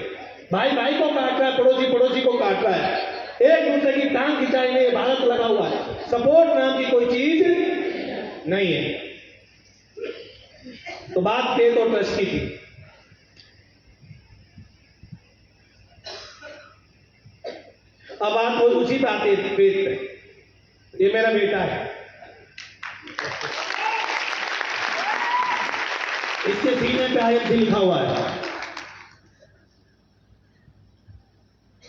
भाई भाई को काट रहा है, पड़ोसी पड़ोसी को काट रहा है, एक दूसरे की टांग खिंचाई में भारत लगा हुआ है। सपोर्ट नाम की कोई चीज नहीं है। तो बात फेथ और ट्रस्ट की थी। अब बात उसी पे आती है, फेथ पे। ये मेरा बेटा है, इसके सीने पे IMC लिखा हुआ है।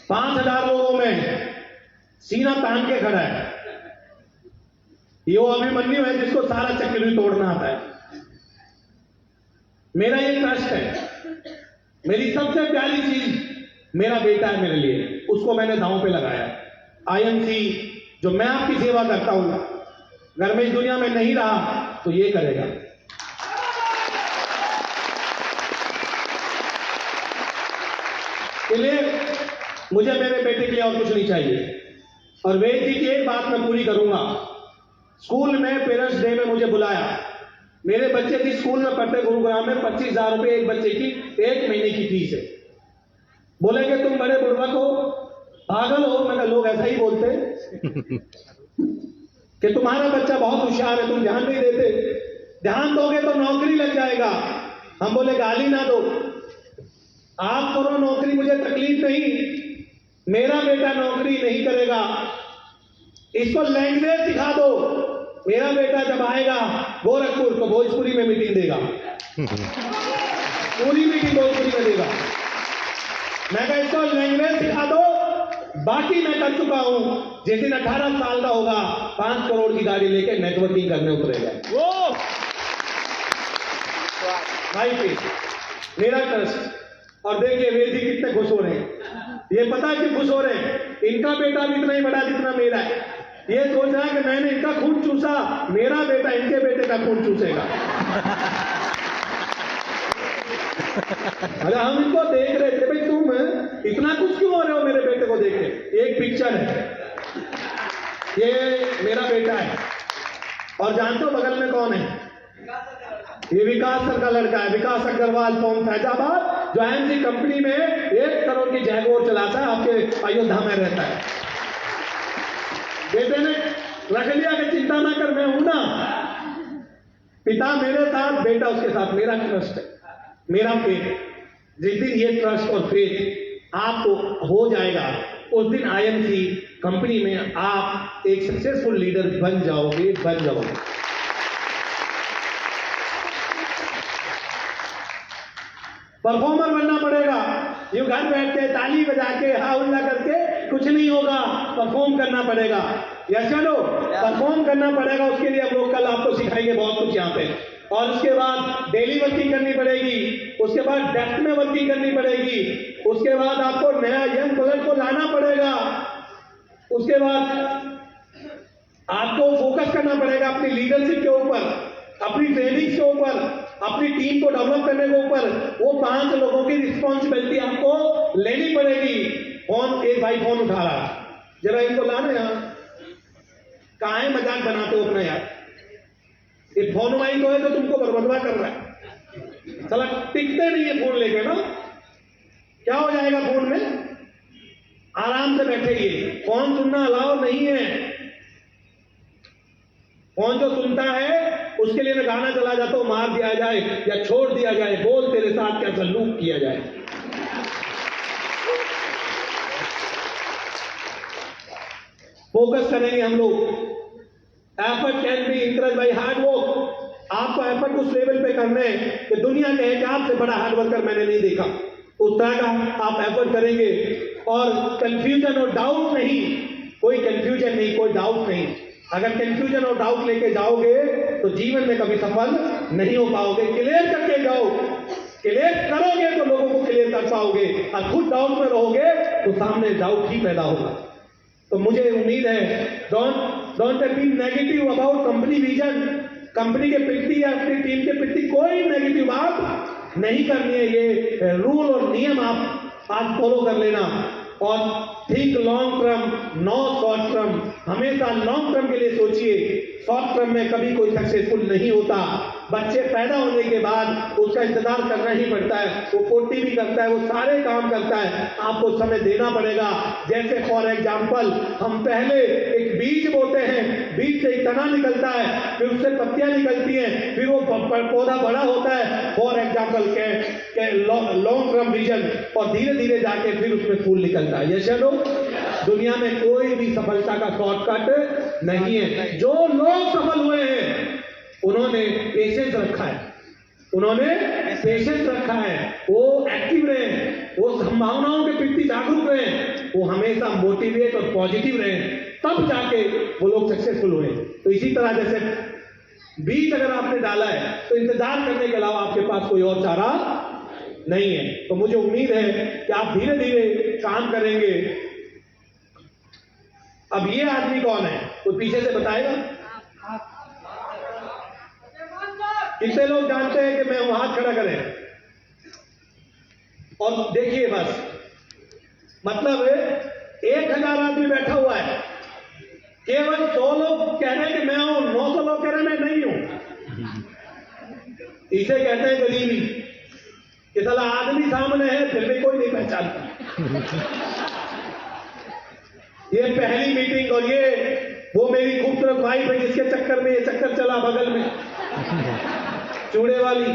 5000 लोगों में सीना तान के खड़ा है। ये वो अभिमन्यु है जिसको सारा चक्रव्यूह तोड़ना आता है। मेरा ये ट्रस्ट है। मेरी सबसे प्यारी चीज मेरा बेटा है मेरे लिए, उसको मैंने दांव पे लगाया। IMC जो मैं आपकी सेवा करता हूं, अगर मैं इस दुनिया में नहीं रहा तो ये करेगा। इसलिए मुझे मेरे बेटे के लिए और कुछ नहीं चाहिए। और वेद जी की एक बात मैं पूरी करूंगा। स्कूल में पेरेंट्स डे में मुझे बुलाया। मेरे बच्चे जिस स्कूल में पढ़ते गुरुग्राम में 25,000 रुपए एक बच्चे की 1 महीने की फीस है। बोलेंगे तुम बड़े बुड़बक हो, पागल हो। मैंने लोग ऐसा ही बोलते कि तुम्हारा बच्चा बहुत होशियार है, तुम ध्यान नहीं देते। ध्यान दोगे तो नौकरी लग जाएगा। हम बोले गाली ना दो, आप करो नौकरी, मुझे तकलीफ नहीं। मेरा बेटा नौकरी नहीं करेगा, इसको लैंग्वेज सिखा दो। मेरा बेटा जब आएगा गोरखपुर तो भोजपुरी में मीटिंग देगा, पूरी मीटिंग भोजपुरी में देगा। मैं कहा इसको लैंग्वेज सिखा दो। बाकी मैं कर चुका हूं। जिस दिन 18 साल का होगा 5 करोड़ की गाड़ी लेके नेटवर्किंग करने उतरेगा। वो भाई मेरा ट्रस्ट। और देखिए वेद जी कितने खुश हो रहे हैं। ये पता है कि खुश हो रहे हैं, इनका बेटा भी इतना ही बड़ा जितना मेरा है। ये सोच रहा है कि मैंने इनका खून चूसा, मेरा बेटा इनके बेटे का खून चूसेगा। अगर हम इनको देख रहे थे, भाई तुम इतना कुछ क्यों हो रहे हो मेरे बेटे को देख के? एक पिक्चर है, ये मेरा बेटा है। और जानते हो बगल में कौन है? ये विकास सर का लड़का है, विकास अग्रवाल फ्रॉम फैजाबाद, जो IMC कंपनी में 1 करोड़ की जैगोर चलाता है, आपके अयोध्या में रहता है। बेटे ने रख लिया कि चिंता ना कर, मैं हूं ना। पिता मेरे साथ, बेटा उसके साथ। मेरा ट्रस्ट है, मेरा फेथ। जिस दिन ये ट्रस्ट और फेथ आपको हो जाएगा, उस दिन IMC कंपनी में आप एक सक्सेसफुल लीडर बन जाओगे। परफॉर्मर बनना पड़ेगा। यूं घर बैठ के ताली बजा के हा उल्ला करके कुछ नहीं होगा, परफॉर्म करना पड़ेगा। या चलो परफॉर्म करना पड़ेगा। उसके लिए हम लोग कल आपको सिखाएंगे बहुत कुछ यहाँ पे। और उसके बाद डेली वर्किंग करनी पड़ेगी, उसके बाद डेप्थ में वर्किंग करनी पड़ेगी, उसके बाद आपको नया यंग ब्लड को लाना पड़ेगा, उसके बाद आपको फोकस करना पड़ेगा अपनी लीडरशिप के ऊपर, अपनी ट्रेनिंग के ऊपर, अपनी टीम को डेवलप करने के ऊपर। वो 5 लोगों की रिस्पॉन्सिबिलिटी आपको लेनी पड़ेगी। फोन, एक भाई फोन उठा रहा, जरा इनको लाना यहां। काहे मजाक बनाते हो अपना यार? ये फोन वाई तो है तो तुमको बर्बाद कर रहा है। चला टिकते नहीं है फोन लेके ना। क्या हो जाएगा फोन में? आराम से बैठेगी। फोन सुनना अलाउ नहीं है। फोन जो सुनता है उसके लिए मैं गाना चला जाता हूं, मार दिया जाए या छोड़ दिया जाए, बोल तेरे साथ क्या सलूक किया जाए। फोकस करेंगे हम लोग। Effort can be encourage by hard work. आपको एफर्ट उस लेवल पे करने कि दुनिया के एक आपसे बड़ा हार्ड वर्कर मैंने नहीं देखा। उस तरह का आप एफर्ट करेंगे। और कंफ्यूजन और डाउट नहीं, कोई कंफ्यूजन नहीं, कोई डाउट नहीं। अगर कंफ्यूजन और डाउट लेके जाओगे तो जीवन में कभी सफल नहीं हो पाओगे। क्लियर करके जाओ। क्लियर करोगे तो लोगों को क्लियर कर पाओगे। और खुद डाउट में रहोगे तो सामने डाउट ही पैदा होगा। तो मुझे उम्मीद है don't be negative about company vision. Company के प्रति या अपनी टीम के प्रति कोई नेगेटिव बात नहीं करनी है। ये रूल और नियम आप आज फॉलो कर लेना और think long term, no short term. हमेशा लॉन्ग टर्म के लिए सोचिए, शॉर्ट टर्म में कभी कोई सक्सेसफुल नहीं होता। बच्चे पैदा होने के बाद उसका इंतजार करना ही पड़ता है, वो पोटी भी करता है, वो सारे काम करता है, आपको समय देना पड़ेगा। जैसे फॉर एग्जाम्पल हम पहले एक बीज बोते हैं, बीज से एक तना निकलता है, फिर उससे पत्तियां निकलती हैं, फिर वो पौधा बड़ा होता है, फॉर एग्जाम्पल के लॉन्ग टर्म विजन, और धीरे धीरे जाके फिर उसमें फूल निकलता है। ये चलो, दुनिया में कोई भी सफलता का शॉर्टकट नहीं है। जो लोग सफल हुए हैं उन्होंने पेशेंस रखा है, उन्होंने पेशेंस रखा है, वो एक्टिव रहे, वो संभावनाओं के प्रति जागरूक रहे, वो हमेशा मोटिवेट और पॉजिटिव रहे, तब जाके वो लोग सक्सेसफुल हुए। तो इसी तरह जैसे बीज अगर आपने डाला है तो इंतजार करने के अलावा आपके पास कोई और चारा नहीं है। तो मुझे उम्मीद है कि आप धीरे धीरे काम करेंगे। अब ये आदमी कौन है, कोई पीछे से बताएगा? कितने लोग जानते हैं कि मैं हूं? हाथ खड़ा करें। और देखिए बस, मतलब 1000 आदमी बैठा हुआ है, केवल 100 लोग कह रहे हैं कि मैं हूं, 900 लोग कह रहे हैं मैं नहीं हूं। इसे कहते हैं गरीबी, कि साला आदमी सामने है फिर भी कोई नहीं पहचानता। ये पहली मीटिंग, और ये वो मेरी खूबसूरत वाइफ है जिसके चक्कर में ये चक्कर चला बगल में चूड़े वाली,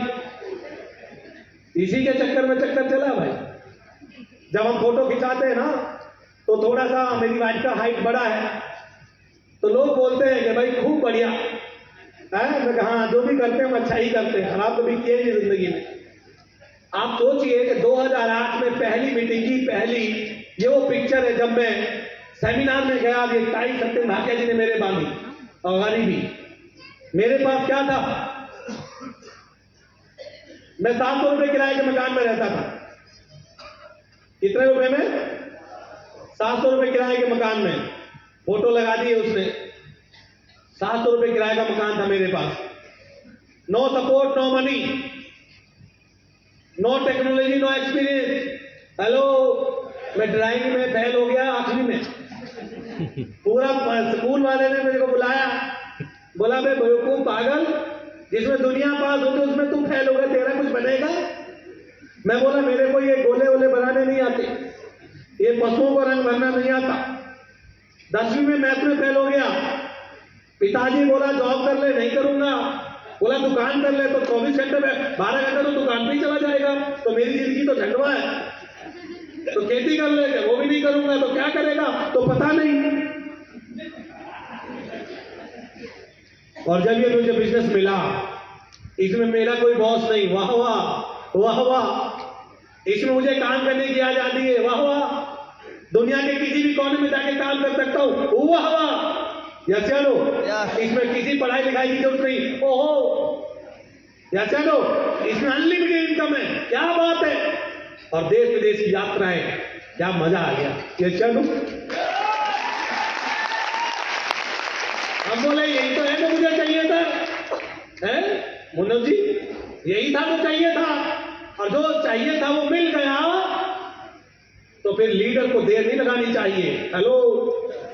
इसी के चक्कर में चक्कर चला भाई। जब हम फोटो खिंचाते हैं ना तो थोड़ा सा मेरी वाइफ का हाइट बड़ा है, तो लोग बोलते हैं कि भाई खूब बढ़िया है। मैं कहा जो भी करते हैं हम अच्छा ही करते हैं, खराब तो भी किए नहीं जिंदगी में। आप सोचिए कि 2008 में पहली मीटिंग की पहली, ये वो पिक्चर है जब मैं सेमिनार में गया। ये टाई सत्यम भाटिया जी ने मेरे बांधी, और गरीबी मेरे पास क्या था, मैं 700 रुपए किराए के मकान में रहता था। कितने रुपए में? 700 रुपए किराए के मकान में। फोटो लगा दी है उसने। 700 रुपए किराए का मकान था मेरे पास। No support, no money, no technology, no experience. Hello, मैं ड्राइंग में फेल हो गया आखिरी में। पूरा स्कूल वाले ने मेरे को बुलाया, बोला बे बेवकूफ पागल, जिसमें दुनिया पास होती उसमें तुम फेल हो गए, तेरा कुछ बनेगा? मैं बोला मेरे को ये गोले वोले बनाने नहीं आते, ये पशुओं को रंग भरना नहीं आता। 10वीं में मैथ में फेल हो गया। पिताजी बोला जॉब कर ले, नहीं करूंगा। बोला दुकान कर ले, तो 24 घंटे में 12 घंटे तो दुकान पे ही चला जाएगा, तो मेरी जिंदगी तो झंडवा है। तो खेती कर ले, वो भी नहीं करूंगा, तो क्या करेगा? तो पता नहीं। और जब ये मुझे बिजनेस मिला, इसमें मेरा कोई बॉस नहीं, वाह वाह वाह वाह। इसमें मुझे काम करने की आजादी है, वाह वाह। दुनिया के किसी भी कोने में जाके काम कर सकता हूं, वाह वाह। या चलो, इसमें किसी पढ़ाई लिखाई की जरूरत नहीं, ओहो। या चलो, इसमें अनलिमिटेड इनकम है, क्या बात है। और देश विदेश की यात्राएं, क्या मजा आ गया। ये चलो, हम बोले यही तो है जो मुझे चाहिए था, है मुन्नू जी, यही था जो चाहिए था। और जो चाहिए था वो मिल गया, तो फिर लीडर को देर नहीं लगानी चाहिए। हेलो,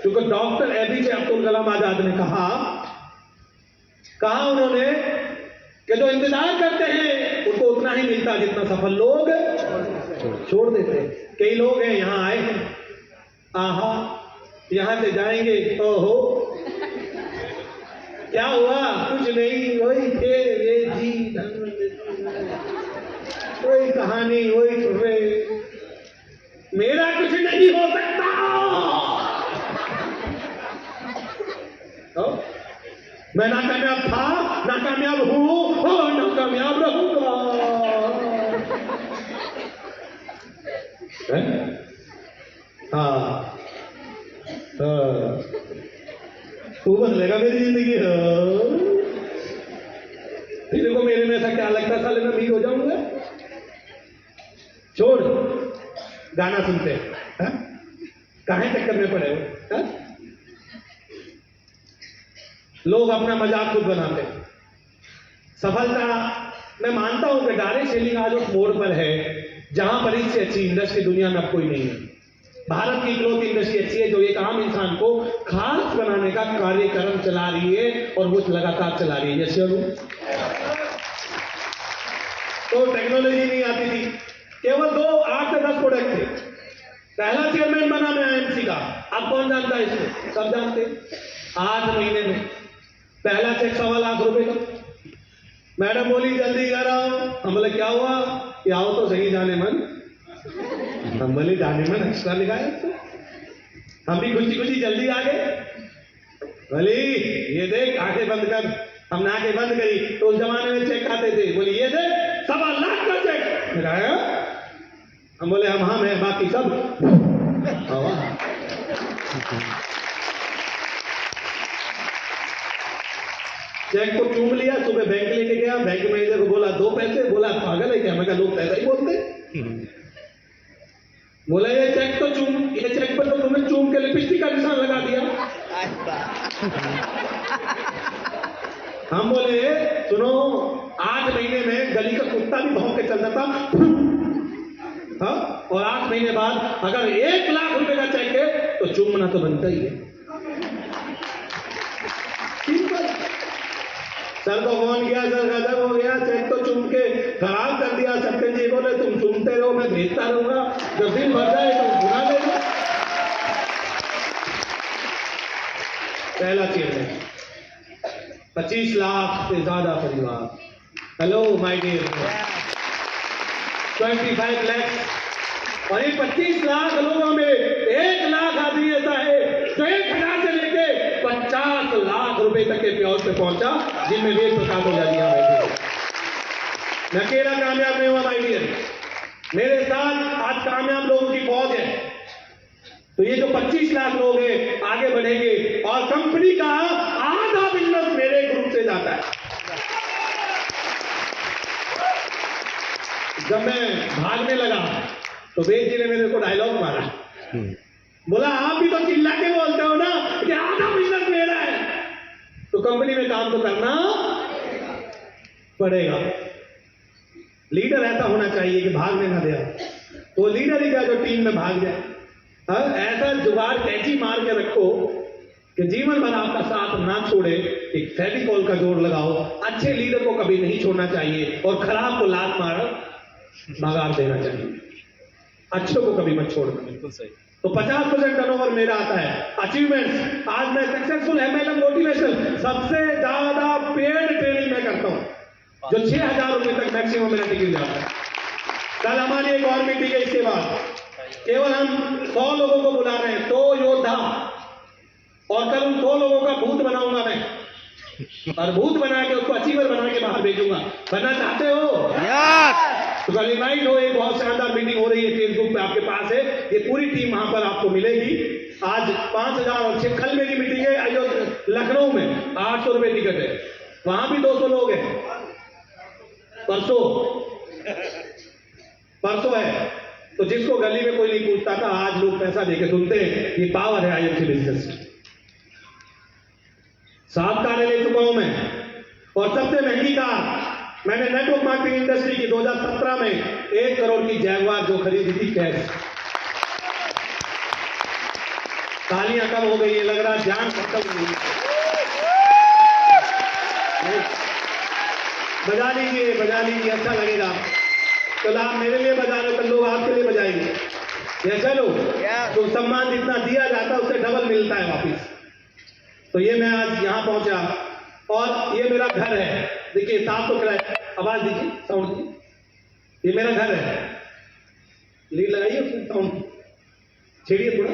क्योंकि डॉक्टर एपीजे अब्दुल कलाम आजाद ने कहा उन्होंने कि जो इंतजार करते हैं उनको उतना ही मिलता जितना सफल लोग छोड़ देते हैं। कई लोग हैं यहां आए हैं, आहा यहां से जाएंगे, ओहो क्या हुआ, कुछ नहीं, वही थे ये जी, वही कहानी, वही सुबह, मेरा कुछ नहीं हो सकता। तो मैं नाकामयाब था, नाकामयाब हूं और नाकामयाब रहूंगा। हाँ, तू बदलेगा मेरी जिंदगी। तेरे को मेरे में ऐसा क्या लगता, साले मैं मीर हो जाऊंगा? छोड़, गाना सुनते हैं, काहे चक्कर में पड़े हो? लोग अपना मजाक खुद बनाते हैं। सफलता, मैं मानता हूं कि डायरेक्ट सेलिंग आज उस मोड़ पर है जहां पर इससे अच्छी इंडस्ट्री दुनिया में अब कोई नहीं है। भारत की इकलौती इंडस्ट्री ऐसी है जो एक आम इंसान को खास बनाने का कार्यक्रम चला रही है और वो लगातार चला रही है। यस या नो? तो टेक्नोलॉजी नहीं आती थी, केवल 8 से 10 प्रोडक्ट थे। पहला चेयरमैन बना मैं आईएमसी का, अब कौन जानता है इसको? सब जानते हैं। 8 महीने में पहला चेक 1.25 लाख रुपए का। मैडम बोली जल्दी कर आओ। हम बोले क्या हुआ? कि आओ तो सही जाने मन। हम बोले जाने मन एक्स्ट्रा लिखा है तो हम भी खुशी खुशी जल्दी आ गए। बोली ये देख आंखें बंद कर। हमने आंखें बंद करी तो उस जमाने में चेक आते थे। बोली ये देख 1.25 लाख का चेक मेरा है। हम बोले हम हैं, बाकी सब चेक को चूम लिया। सुबह बैंक लेके गया, बैंक मैनेजर को बोला 2 पैसे। बोला पागल है क्या? मैं कहा लोग पैसा ही बोलते। बोला ये चेक पर तो तुमने चूम के लिपस्टिक का निशान लगा दिया। हम बोले सुनो 8 महीने में गली का कुत्ता भी भौंक के चल जाता। हाँ? और 8 महीने बाद अगर 1 लाख रुपए का चेक है तो चूमना तो बनता ही है। सर को फोन किया, सर गजब हो गया, चेक तो चूम के खराब कर दिया। सत्यन जी बोले तुम चूमते रहो, मैं भेजता रहूंगा, जब दिन भर जाए तो बुला लेना। पहला चेक है 25 लाख से ज्यादा परिवार। हेलो माय डियर, 25 लाख और ये 25 लाख लोगों में 1 लाख आदमी ऐसा है जो 1,000 से लेके 50 लाख रुपए तक के प्याज पे पहुंचा, जिनमें वेद प्रसाद ओझालिया बैठे। मैं अकेला कामयाब नहीं हुआ माय डियर, मेरे साथ आज कामयाब लोगों की फौज है। तो ये जो 25 लाख लोग हैं आगे बढ़ेंगे और कंपनी का आधा बिजनेस मेरे ग्रुप से जाता है। जब मैं भागने लगा तो वेद जी ने मेरे को डायलॉग मारा, बोला आप भी तो चिल्ला के बोलते हो ना कि आधा बिजनेस मेरा है, तो कंपनी में काम तो करना पड़ेगा। लीडर ऐसा होना चाहिए कि भागने ना दे, तो लीडर ही क्या जो टीम में भाग जाए। ऐसा जुगाड़ कैची मार के रखो कि जीवन भर आपका साथ ना छोड़े। एक फेविकॉल का जोर लगाओ। अच्छे लीडर को कभी नहीं छोड़ना चाहिए और खराब को लात मार भगा देना चाहिए। अच्छों को कभी मत छोड़ना। बिल्कुल सही। तो 50% टर्नओवर मेरा आता है। अचीवमेंट्स, आज मैं सक्सेसफुल एमएलएम मोटिवेशन सबसे ज्यादा पेड ट्रेनिंग में करता हूं, जो 6,000 रुपए तक मैक्सिमम मेरा टिकट जाता है। कल हमारी एक और मीटिंग है, इसके बाद केवल हम 100 लोगों को बुला रहे हैं, 100 योद्धा, और कल उन 100 लोगों का भूत बनाऊंगा मैं, और भूत बना के उसको अचीवर बना के बाहर भेजूंगा। बनना चाहते हो? तो कल इनवाइट हो, एक बहुत शानदार मीटिंग हो रही है फेसबुक पे आपके पास है, ये पूरी टीम वहां पर आपको मिलेगी। आज 5,000 और कल मेरी मीटिंग है लखनऊ में, 800 रुपए टिकट है, वहां भी 200 लोग हैं। परसों है, तो जिसको गली में कोई नहीं पूछता था, आज लोग पैसा देके सुनते हैं। ये पावर है आईएमसी बिजनेस। 7 कारें ले चुका हूं मैं, और सबसे महंगी कार मैंने नेटवर्क मार्केटिंग इंडस्ट्री की 2017 में 1 करोड़ की जैगवार जो खरीदी थी कैश। तालियां कम हो गई है, लग रहा जान खत्म हो गई। बजा लीजिए, अच्छा लगेगा। तो आप मेरे लिए बजा रहे हो, तो लोग आपके लिए बजाएंगे। ये चलो, तो सम्मान जितना दिया जाता है उससे डबल मिलता है वापिस। तो ये मैं आज यहां पहुंचा, और ये मेरा घर है। देखिए साफ तो कराए, आवाज दीजिए, साउंड दीजिए। ये मेरा घर है, लीड लगाइए उसमें, साउंड छेड़िए थोड़ा।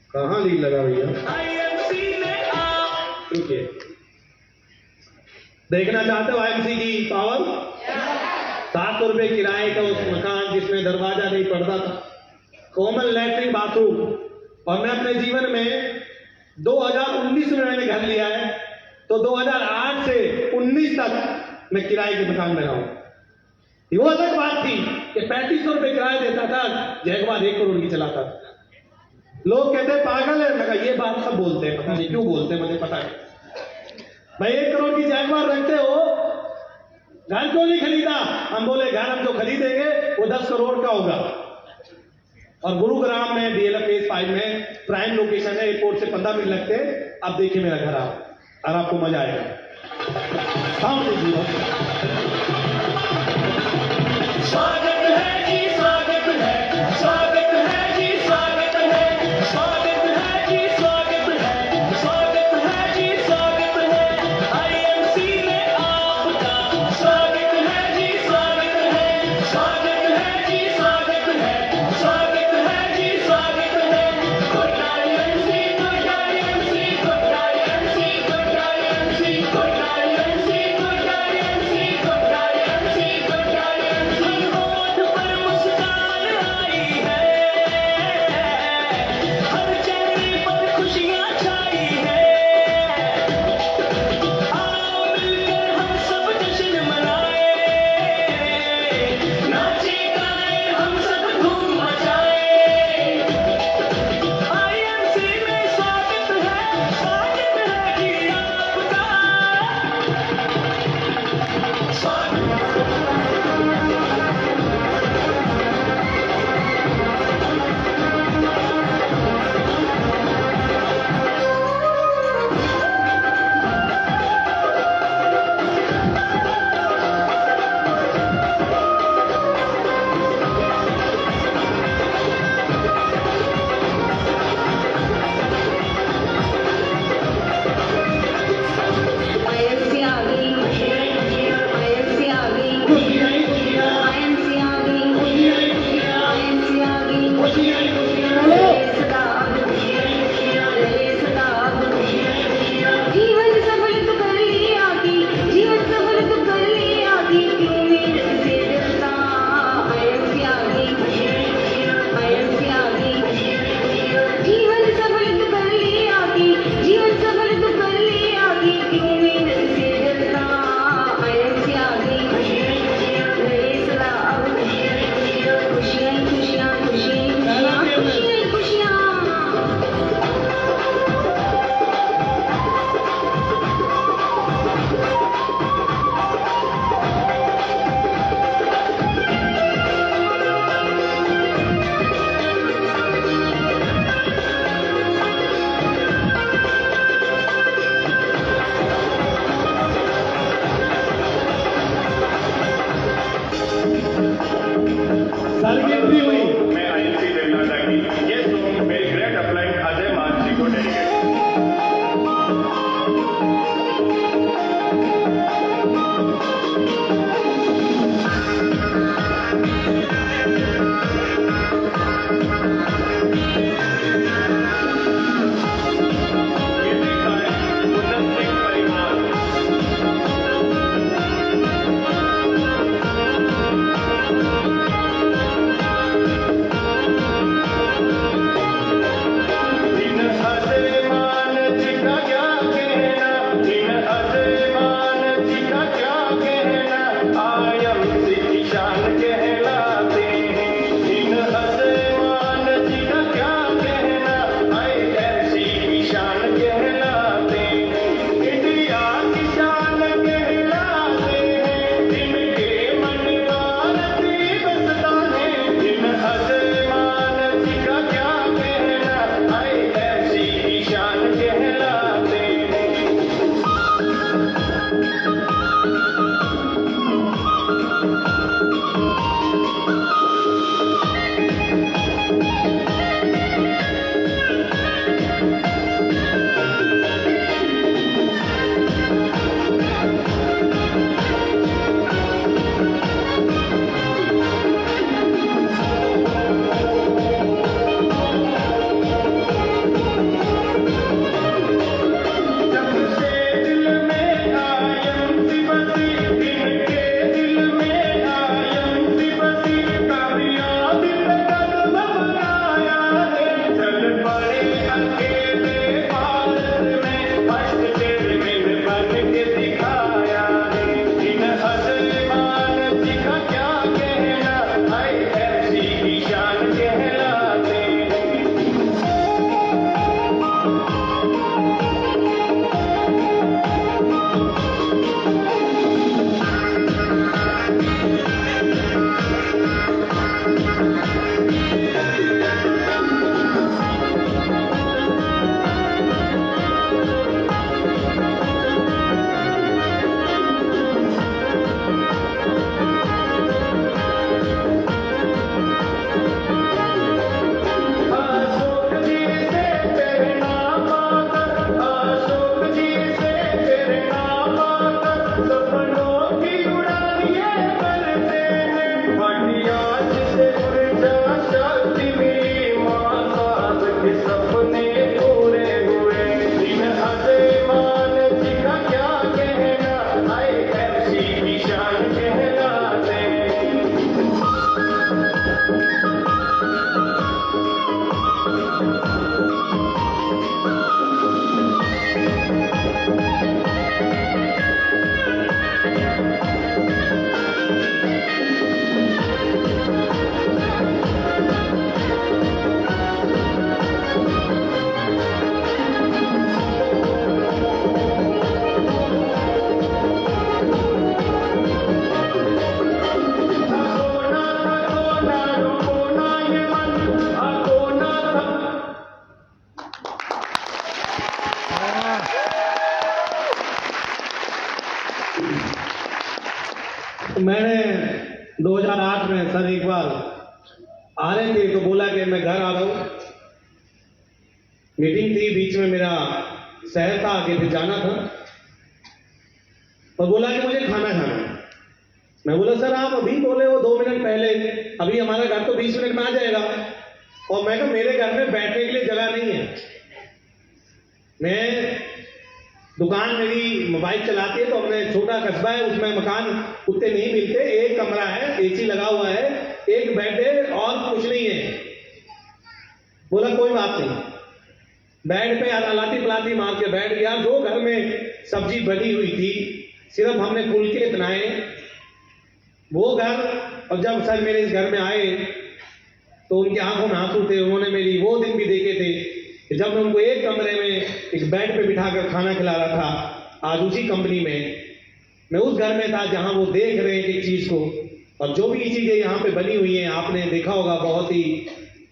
कहां लीड लगा भैया? रुकिए, देखना चाहते हो आईएमसी की पावर? 700 रुपए किराए का उस मकान जिसमें दरवाजा नहीं पड़ता था, कॉमन लैट्रिन बाथरूम, और मैं अपने जीवन में 2019 में मैंने घर लिया है, तो 2008 से 19 तक मैं किराए के मकान में रहा हूं। वो अलग बात थी कि 3500 रुपए किराया देता था, जैगवार 1 करोड़ की चलाता था। लोग कहते पागल है, मैं कहा ये बात सब बोलते हैं, पता नहीं क्यों बोलते हैं, मुझे पता नहीं। भाई 1 करोड़ की जैगवार रखते हो, घर क्यों नहीं खरीदा? हम बोले घर हम जो खरीदेंगे वो 10 करोड़ का होगा। और गुरुग्राम में DLF फेज 5 में प्राइम लोकेशन है, एयरपोर्ट से 15 मिनट लगते हैं। अब देखिए मेरा घर आप और आपको मजा आएगा। साउंड दीजिए। स्वागत है जी, स्वागत है, स्वागत है जी, स्वागत है, स्वागत है जी, स्वागत है, स्वागत है जी, स्वागत है, IMC में आपका स्वागत है जी, स्वागत है, स्वागत है जी, स्वागत है, स्वागत है जी, स्वागत है, good IMC, good IMC, good IMC, good IMC, good IMC, good IMC, good IMC, good IMC, हो मैंने 2008 में सर एक बार आ रहे थे तो बोला कि मैं घर आ रहा हूं, मीटिंग थी, बीच में मेरा शहर था, आगे फिर जाना था, और बोला कि मुझे खाना खाना है। मैं बोला सर आप अभी बोले हो 2 मिनट पहले, अभी हमारा घर तो 20 मिनट में आ जाएगा। और मैं कहा मेरे घर में बैठने के लिए जगह नहीं है, मैं दुकान मेरी मोबाइल चलाती है तो हमने छोटा कस्बा है, उसमें मकान उतने नहीं मिलते, एक कमरा है, एसी लगा हुआ है, एक बेड है और कुछ नहीं है। बोला कोई बात नहीं, बेड पे अलाती पलाती मार के बैठ गया। जो घर में सब्जी बनी हुई थी सिर्फ हमने फुलके बनाए वो घर। और जब सर मेरे इस घर में आए तो उनकी आंखों में आंसू थे, उन्होंने मेरी वो दिन भी देखे थे जब मैं उनको एक कमरे में एक बेड पे बिठाकर खाना खिला रहा था। आज उसी कंपनी में मैं उस घर में था जहां वो देख रहे हैं एक चीज को, और जो भी चीजें यहाँ पे बनी हुई हैं आपने देखा होगा, बहुत ही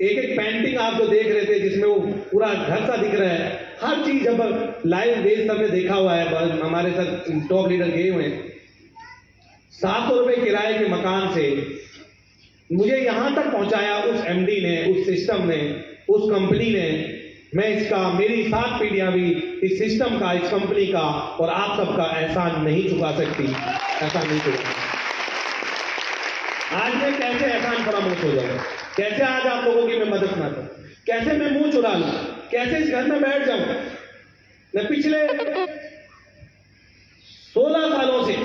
एक एक पेंटिंग आप जो देख रहे थे जिसमें वो पूरा घर सा दिख रहा है, हर चीज जब लाइव बेस हमने देखा हुआ है, हमारे साथ टॉप लीडर गए हुए हैं। 700 रुपए किराए के मकान से मुझे यहां तक पहुंचाया उस एमडी ने, उस सिस्टम ने, उस कंपनी ने। मैं इसका, मेरी 7 पीढ़ियां भी इस सिस्टम का, इस कंपनी का और आप सबका एहसान नहीं चुका सकती, ऐसा नहीं चुका। आज मैं कैसे एहसान फरामोश हो जाऊं, कैसे आज आप लोगों की मैं मदद ना करूं, कैसे मैं मुंह चुरा लूं, कैसे इस घर में बैठ जाऊं। मैं पिछले 16 सालों से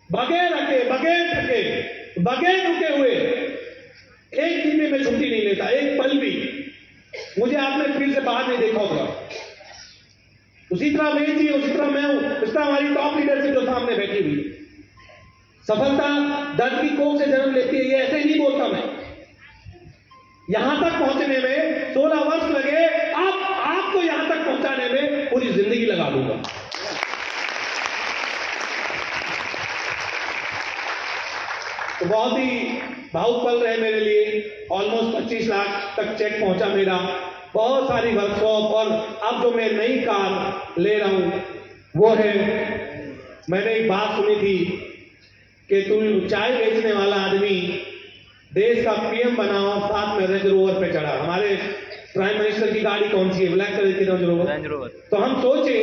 बगैर रखे, बगैर थके, बगैर रुके हुए एक दिन में मैं छुट्टी नहीं लेता, एक पल भी। मुझे आपने फिर से बाहर नहीं देखा होगा। उसी तरह मैं जी, उसी तरह मैं हूं, उस तरह हमारी टॉप लीडरशिप जो सामने बैठी हुई। सफलता दर्द की कोख से जन्म लेती है, ये ऐसे नहीं बोलता मैं। यहां तक पहुंचने में 16 वर्ष लगे, आपको यहां तक पहुंचाने में पूरी जिंदगी लगा दूंगा। तो बहुत ही भावुक पल रहे मेरे लिए। ऑलमोस्ट 25 लाख तक चेक पहुंचा मेरा, बहुत सारी वर्कशॉप, और अब जो मैं नई कार ले रहा हूं वो है, मैंने एक बात सुनी थी कि तुम चाय बेचने वाला आदमी देश का पीएम बना और साथ में रेंज रोवर पे चढ़ा। हमारे प्राइम मिनिस्टर की गाड़ी कौन सी है? ब्लैक कलर की रेंज रोवर। तो हम सोचे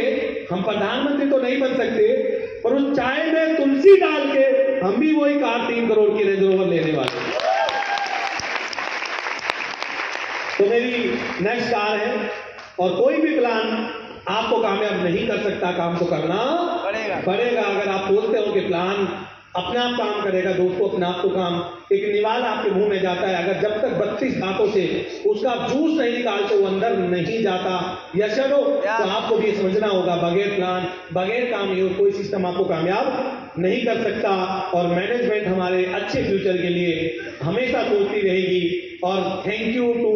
हम प्रधानमंत्री तो नहीं बन सकते, पर उस चाय में तुलसी डाल के हम भी वही कार 3 करोड़ की रेंज रोवर लेने वाले। तो मेरी नेक्स्ट कार है, और कोई भी प्लान आपको कामयाब नहीं कर सकता, काम तो करना पड़ेगा। अगर आप सोचते हो कि प्लान अपने आप काम करेगा, दोस्तों अपने आप को काम, एक निवाला आपके मुंह में जाता है, अगर जब तक 32 दांतों से उसका जूस नहीं निकालते वो अंदर नहीं जाता, यशनो, तो आपको भी समझना होगा बगैर प्लान, बगैर काम ये कोई सिस्टम आपको कामयाब नहीं कर सकता। और मैनेजमेंट हमारे अच्छे फ्यूचर के लिए हमेशा सोचती रहेगी। और thank you to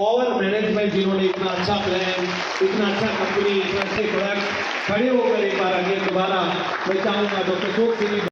all management जिन्होंने इतना अच्छा प्लान, इतना अच्छा कंपनी, इतने अच्छे प्रोडक्ट खड़े होकर एक बार आगे दोबारा मैं चाहूंगा डॉक्टर अशोक सिंह